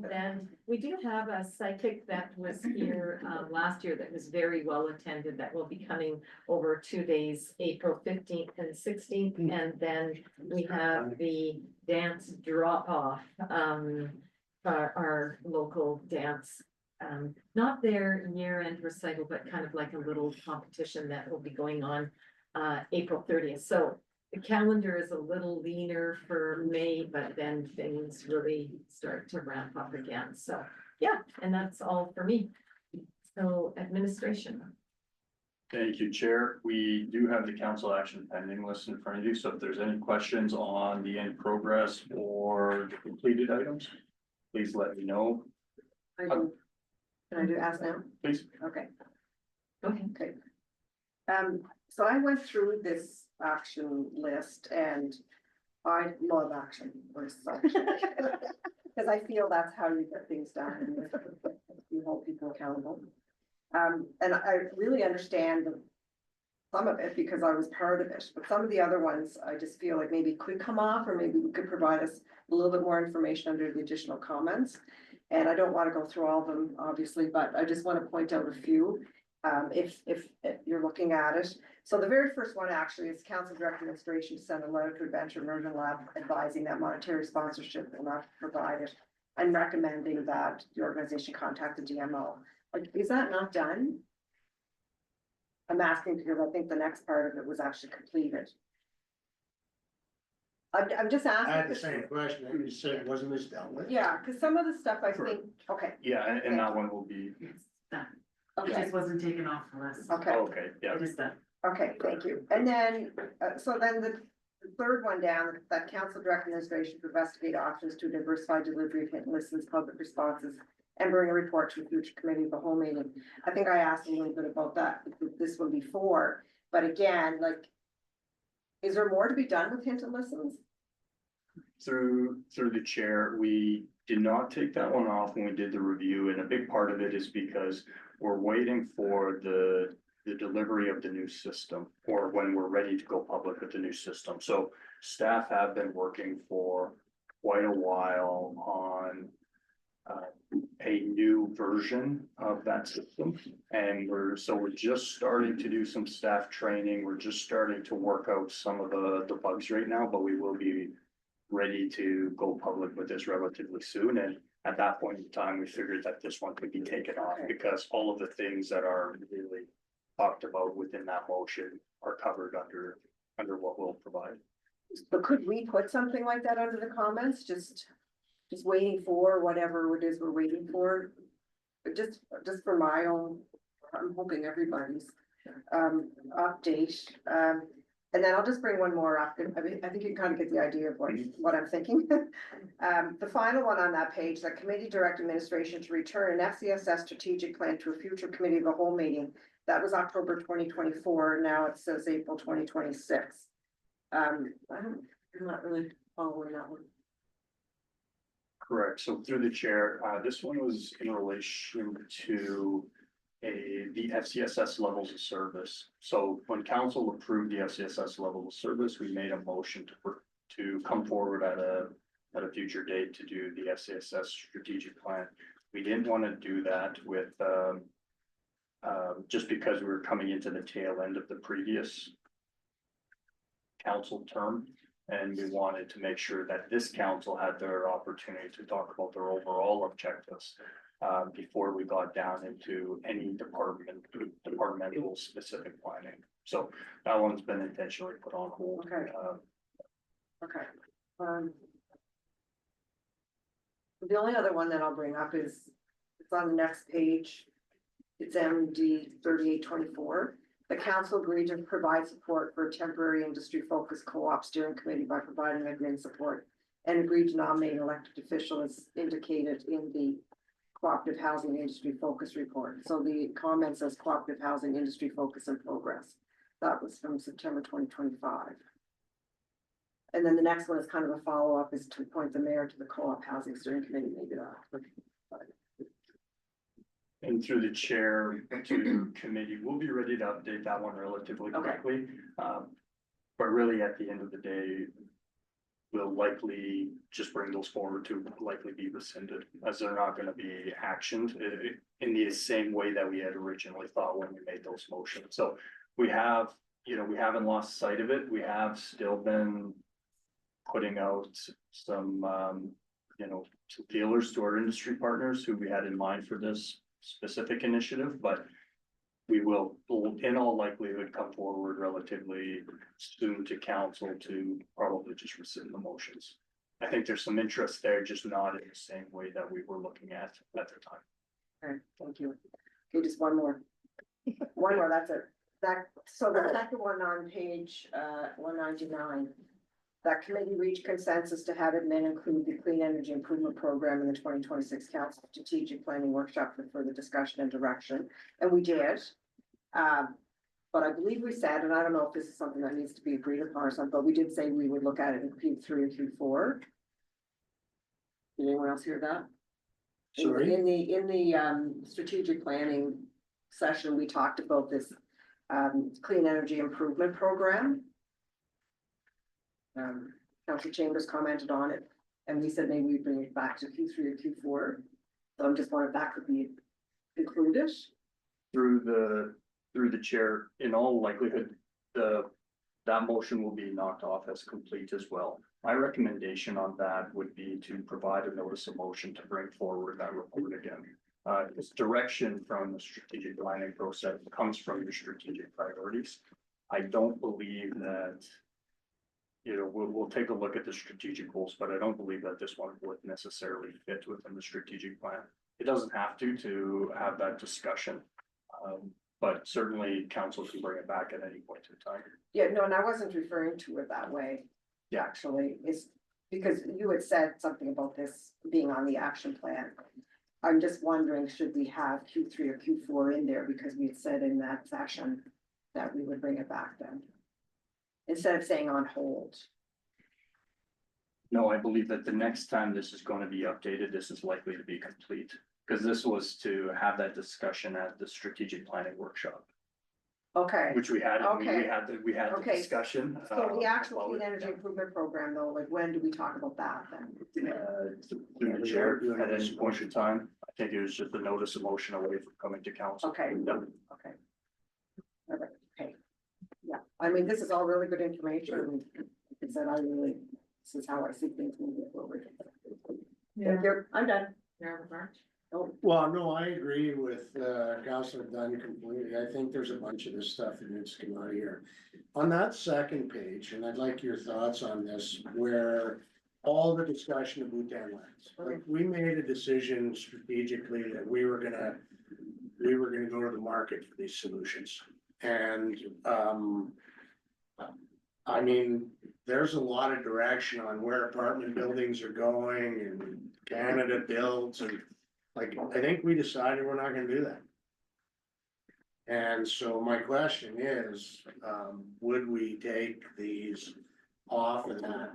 Speaker 1: Then we do have a psychic that was here last year that was very well attended, that will be coming over 2 days, April 15th and 16th. And then we have the dance drop off, our local dance, not their year-end recital, but kind of like a little competition that will be going on April 30th. So the calendar is a little leaner for May, but then things really start to ramp up again. So yeah, and that's all for me. So administration.
Speaker 3: Thank you, Chair. We do have the council action pending list in front of you, so if there's any questions on the in progress or the completed items, please let me know.
Speaker 11: Can I do ask now?
Speaker 3: Please.
Speaker 11: Okay.
Speaker 1: Okay.
Speaker 11: So I went through this action list, and I love action lists. Because I feel that's how you get things done, and you hold people accountable. And I really understand some of it because I was part of it, but some of the other ones, I just feel like maybe could come off, or maybe we could provide us a little bit more information under the additional comments. And I don't want to go through all of them, obviously, but I just want to point out a few, if you're looking at it. So the very first one actually is Council Direct Administration to send a letter to Adventure Immersion Lab advising that monetary sponsorship will not be provided, and recommending that the organization contact the DMO. Like, is that not done? I'm asking because I think the next part of it was actually completed. I'm just asking.
Speaker 9: I had the same question, and you said, wasn't this dealt with?
Speaker 11: Yeah, because some of the stuff I think, okay.
Speaker 3: Yeah, and that one will be,
Speaker 11: Okay.
Speaker 1: Just wasn't taken off the list.
Speaker 11: Okay.
Speaker 3: okay, yeah.
Speaker 1: It is done.
Speaker 11: Okay, thank you. And then, so then the third one down, that council direct administration to investigate options to diversify delivery of hit and listens, public responses. And bring a report to a future committee of the whole meeting. I think I asked a little bit about that, this one before, but again, like. Is there more to be done with hint and listens?
Speaker 3: Through the chair, we did not take that one off when we did the review, and a big part of it is because we're waiting for the delivery of the new system, or when we're ready to go public with the new system. So staff have been working for quite a while on a new version of that system. And we're just starting to do some staff training. We're just starting to work out some of the bugs right now, but we will be ready to go public with this relatively soon. And at that point in time, we figured that this one could be taken off because all of the things that are really talked about within that motion are covered under what we'll provide.
Speaker 11: But could we put something like that under the comments, just waiting for whatever it is we're waiting for? But just for my own, I'm hoping everybody's, update, and then I'll just bring one more up. I mean, I think you kind of get the idea of what I'm thinking. The final one on that page, that committee direct administration to return an FCSS strategic plan to a future committee of the whole meeting. That was October 2024, now it says April 2026. I'm not really following that one.
Speaker 3: Correct. So through the chair, this one was in relation to the FCSS levels of service. So when council approved the FCSS level of service, we made a motion to come forward at a future date to do the FCSS strategic plan. We didn't want to do that with just because we were coming into the tail end of the previous council term. And we wanted to make sure that this council had their opportunity to talk about their overall objectives before we got down into any departmental specific planning. So that one's been intentionally put on hold.
Speaker 11: Okay. Okay. The only other one that I'll bring up is, it's on the next page. It's MD 3824. The council agreed to provide support for a temporary industry focused co-op steering committee by providing admin support, and agreed to nominate an elected official as indicated in the cooperative housing industry focus report. So the comment says cooperative housing industry focus and progress. That was from September 2025. And then the next one is kind of a follow-up, is to appoint the mayor to the co-op housing steering committee, maybe that.
Speaker 3: And through the chair to committee, we'll be ready to update that one relatively quickly. But really at the end of the day, we'll likely just bring those forward to likely be rescinded, as they're not going to be actioned in the same way that we had originally thought when we made those motions. So we have, we haven't lost sight of it. We have still been putting out some, some feelers to our industry partners who we had in mind for this specific initiative, but we will in all likelihood come forward relatively soon to council to probably just rescind the motions. I think there's some interest there, just not in the same way that we were looking at the time.
Speaker 11: Okay, thank you. Okay, just one more. One more, that's it. So the second one on page 199. That committee reached consensus to have admin include the Clean Energy Improvement Program in the 2026 Council Strategic Planning Workshop for further discussion and direction. And we did. But I believe we said, and I don't know if this is something that needs to be agreed upon or something, but we did say we would look at it in Q3 or Q4. Did anyone else hear that?
Speaker 9: Sorry?
Speaker 11: In the strategic planning session, we talked about this Clean Energy Improvement Program. Councilor Chambers commented on it, and we said maybe we bring it back to Q3 or Q4. So I'm just wondering if that could be included.
Speaker 3: Through the chair, in all likelihood, that motion will be knocked off as complete as well. My recommendation on that would be to provide a notice of motion to bring forward that report again. This direction from the strategic planning process comes from your strategic priorities. I don't believe that, we'll take a look at the strategic goals, but I don't believe that this one would necessarily fit within the strategic plan. It doesn't have to have that discussion. but certainly council can bring it back at any point in time.
Speaker 11: Yeah, no, and I wasn't referring to it that way.
Speaker 3: Yeah.
Speaker 11: Actually, is because you had said something about this being on the action plan. I'm just wondering, should we have Q3 or Q4 in there, because we had said in that session that we would bring it back then? Instead of saying on hold.
Speaker 3: No, I believe that the next time this is going to be updated, this is likely to be complete. Because this was to have that discussion at the strategic planning workshop,
Speaker 11: Okay,
Speaker 3: which we had,
Speaker 11: Okay.
Speaker 3: we had the
Speaker 11: Okay.
Speaker 3: discussion.
Speaker 11: so the actual
Speaker 3: about
Speaker 11: clean
Speaker 3: it,
Speaker 11: energy
Speaker 3: yeah.
Speaker 11: improvement program though, like when do we talk about that then?
Speaker 3: Through the chair at any point in time, I think it was just a notice of motion away from coming to council.
Speaker 11: Okay.
Speaker 3: Yeah.
Speaker 11: Okay. All right, okay. Yeah, I mean, this is all really good information. Like I said, this is how I see things moving forward. Thank you. I'm done. Oh,
Speaker 9: Well, no, I agree with Councilor Dunn completely. I think there's a bunch of this stuff that needs to come out of here. On that second page, and I'd like your thoughts on this, where all the discussion of Bhutan lands, like, we made a decision strategically that we were gonna go to the market for these solutions. And, I mean, there's a lot of direction on where apartment buildings are going and Canada builds and like, I think we decided we're not gonna do that. And so my question is, would we take these off of that,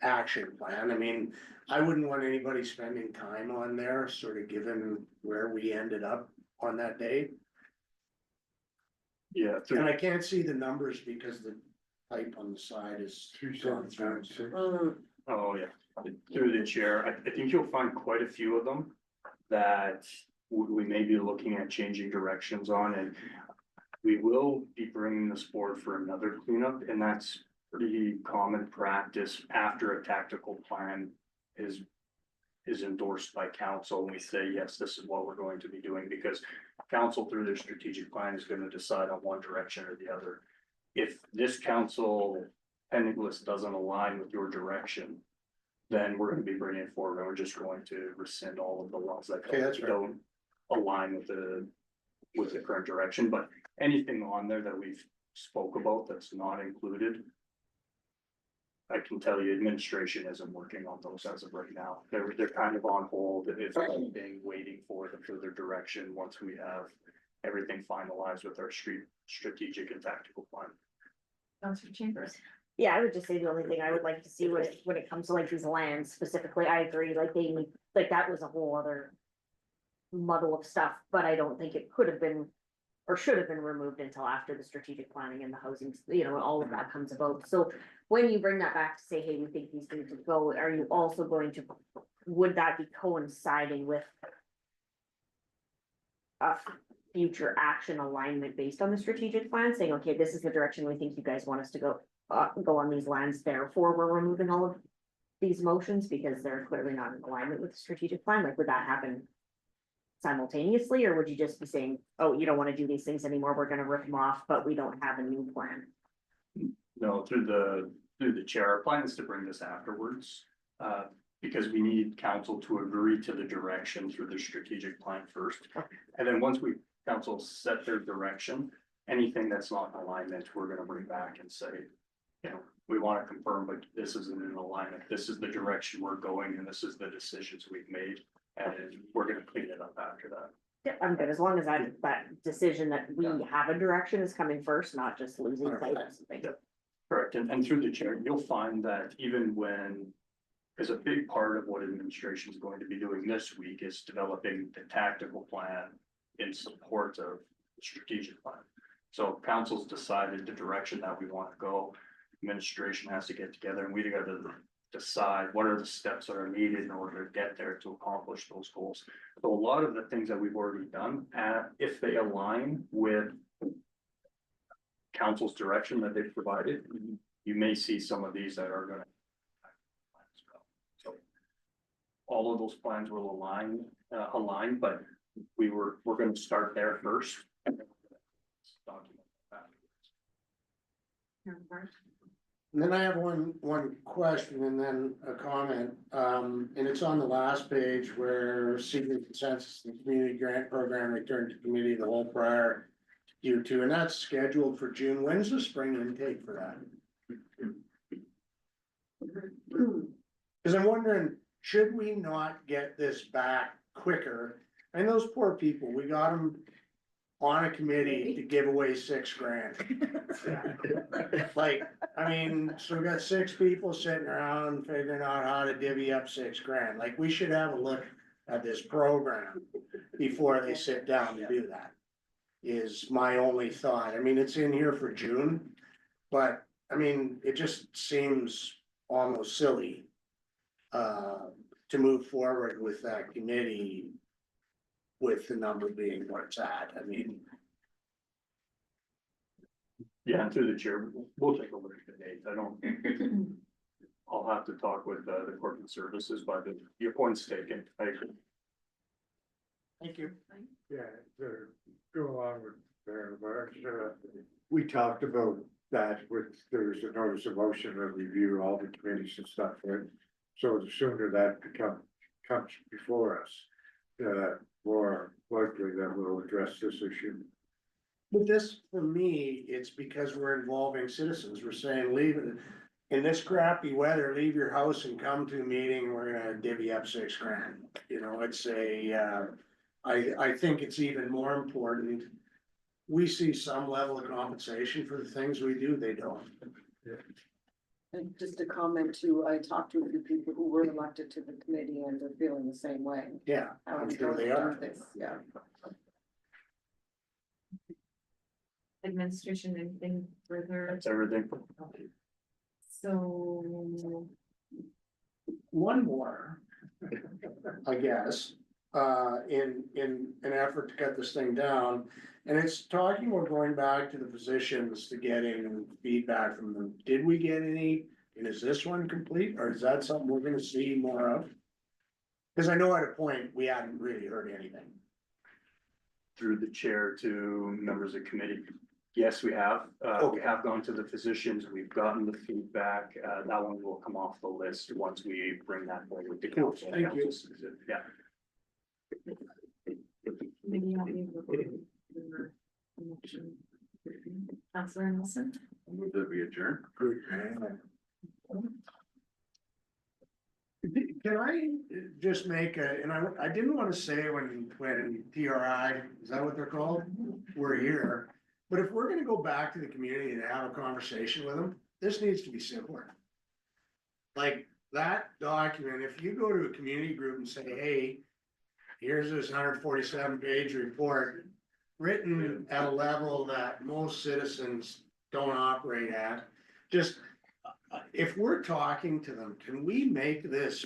Speaker 9: action plan? I mean, I wouldn't want anybody spending time on there, sort of given where we ended up on that day.
Speaker 3: Yeah,
Speaker 9: And I can't see the numbers because the pipe on the side is.
Speaker 14: 2796.
Speaker 3: oh, yeah, through the chair, I think you'll find quite a few of them that we may be looking at changing directions on, and we will be bringing this forward for another cleanup, and that's pretty common practice after a tactical plan is endorsed by council, and we say, yes, this is what we're going to be doing, because council through their strategic plan is gonna decide on one direction or the other. If this council pending list doesn't align with your direction, then we're gonna be bringing it forward, and we're just going to rescind all of the ones that
Speaker 9: Okay, that's fair.
Speaker 3: don't align with the current direction, but anything on there that we've spoke about that's not included, I can tell you administration isn't working on those as of right now. They're kind of on hold, if anything, waiting for the further direction once we have everything finalized with our strategic and tactical plan.
Speaker 1: Councilor Chambers.
Speaker 2: Yeah, I would just say the only thing I would like to see when it comes to like these lands specifically, I agree, like they need, like that was a whole other muddle of stuff, but I don't think it could have been or should have been removed until after the strategic planning and the housing, all of that comes about. So when you bring that back to say, hey, we think these need to go, are you also going to, would that be coinciding with a future action alignment based on the strategic plan, saying, okay, this is the direction we think you guys want us to go on these lands, therefore we're removing all of these motions because they're clearly not in alignment with the strategic plan? Like, would that happen simultaneously, or would you just be saying, oh, you don't want to do these things anymore, we're gonna rip them off, but we don't have a new plan?
Speaker 3: No, through the chair, our plan is to bring this afterwards. Because we need council to agree to the direction through the strategic plan first. And then once council set their direction, anything that's not in alignment, we're gonna bring back and say, we wanna confirm, but this isn't in alignment, this is the direction we're going, and this is the decisions we've made. And we're gonna clean it up after that.
Speaker 2: Yeah, I'm good, as long as that decision that we have a direction is coming first, not just losing sight of something.
Speaker 3: Correct, and through the chair, you'll find that even when, because a big part of what administration is going to be doing this week is developing the tactical plan in support of the strategic plan. So council's decided the direction that we want to go, administration has to get together, and we gotta decide what are the steps that are needed in order to get there to accomplish those goals. So a lot of the things that we've already done, if they align with council's direction that they've provided, you may see some of these that are gonna. So all of those plans will align, but we're gonna start there first. And then document that.
Speaker 9: And then I have one question and then a comment, and it's on the last page where seeking consensus in the community grant program returned to committee the whole prior Q2, and that's scheduled for June. When's the spring intake for that? Cause I'm wondering, should we not get this back quicker? And those poor people, we got them on a committee to give away $6,000. Like, I mean, so we got 6 people sitting around figuring out how to divvy up $6,000. Like, we should have a look at this program before they sit down to do that. Is my only thought. I mean, it's in here for June, but I mean, it just seems almost silly to move forward with that committee with the number being what it's at. I mean,
Speaker 3: Yeah, and through the chair, we'll take a look at the dates. I don't. I'll have to talk with the corporate services, but your point's taken. I agree.
Speaker 9: thank you.
Speaker 14: Yeah, to go along with their work, we talked about that with, there's a notice of motion that review all the committees and stuff, right? So the sooner that comes before us, more likely that we'll address this issue.
Speaker 9: With this, for me, it's because we're involving citizens. We're saying, leave it. In this crappy weather, leave your house and come to a meeting, we're gonna divvy up $6,000. You know, it's I think it's even more important. We see some level of compensation for the things we do, they don't.
Speaker 11: And just a comment too, I talked to a few people who were elected to the committee and they're feeling the same way.
Speaker 9: Yeah, I'm sure they are.
Speaker 11: Yeah.
Speaker 1: Administration, anything further?
Speaker 3: That's everything.
Speaker 1: Okay. So,
Speaker 9: One more, I guess, in an effort to cut this thing down. And it's talking, we're going back to the physicians to getting feedback from them. Did we get any? And is this one complete, or is that something we're gonna see more of? Cause I know at a point, we hadn't really heard anything.
Speaker 3: Through the chair to members of committee. Yes, we have. We have gone to the physicians. We've gotten the feedback. That one will come off the list once we bring that forward to council.
Speaker 9: Thank you.
Speaker 3: Yeah.
Speaker 1: maybe you want me to Councilor Nelson?
Speaker 13: Move that we adjourn.
Speaker 9: Can I just make and I didn't wanna say when TRI, is that what they're called? We're here, but if we're gonna go back to the community and have a conversation with them, this needs to be simpler. Like that document, if you go to a community group and say, hey, here's this 147-page report, written at a level that most citizens don't operate at, just if we're talking to them, can we make this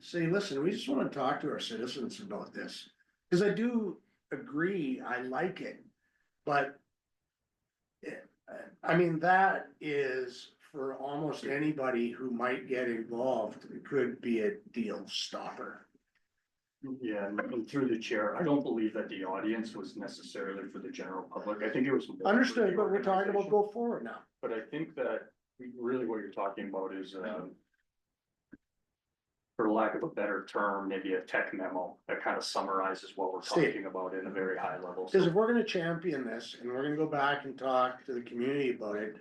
Speaker 9: say, listen, we just wanna talk to our citizens about this? Cause I do agree, I like it, but I mean, that is for almost anybody who might get involved, it could be a deal stopper.
Speaker 3: Yeah, and through the chair, I don't believe that the audience was necessarily for the general public. I think it was. more for
Speaker 9: Understood,
Speaker 3: the
Speaker 9: but we're talking about
Speaker 3: organization.
Speaker 9: go forward now.
Speaker 3: But I think that really what you're talking about is, for lack of a better term, maybe a tech memo that kind of summarizes what we're
Speaker 9: Steve.
Speaker 3: talking about in a very high level.
Speaker 9: Cause if we're gonna champion this and we're gonna go back and talk to the community about it,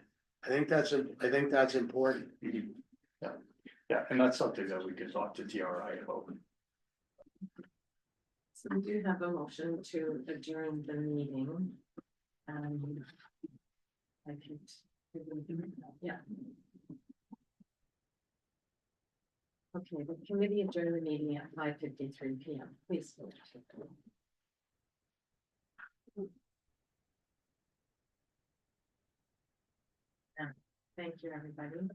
Speaker 9: I think that's important.
Speaker 3: Yeah, and that's something that we could talk to TRI about.
Speaker 1: So we do have a motion to adjourn the meeting. I can. Yeah. Okay, the committee adjourned the meeting at 5:53 PM. Please vote. Yeah, thank you, everybody.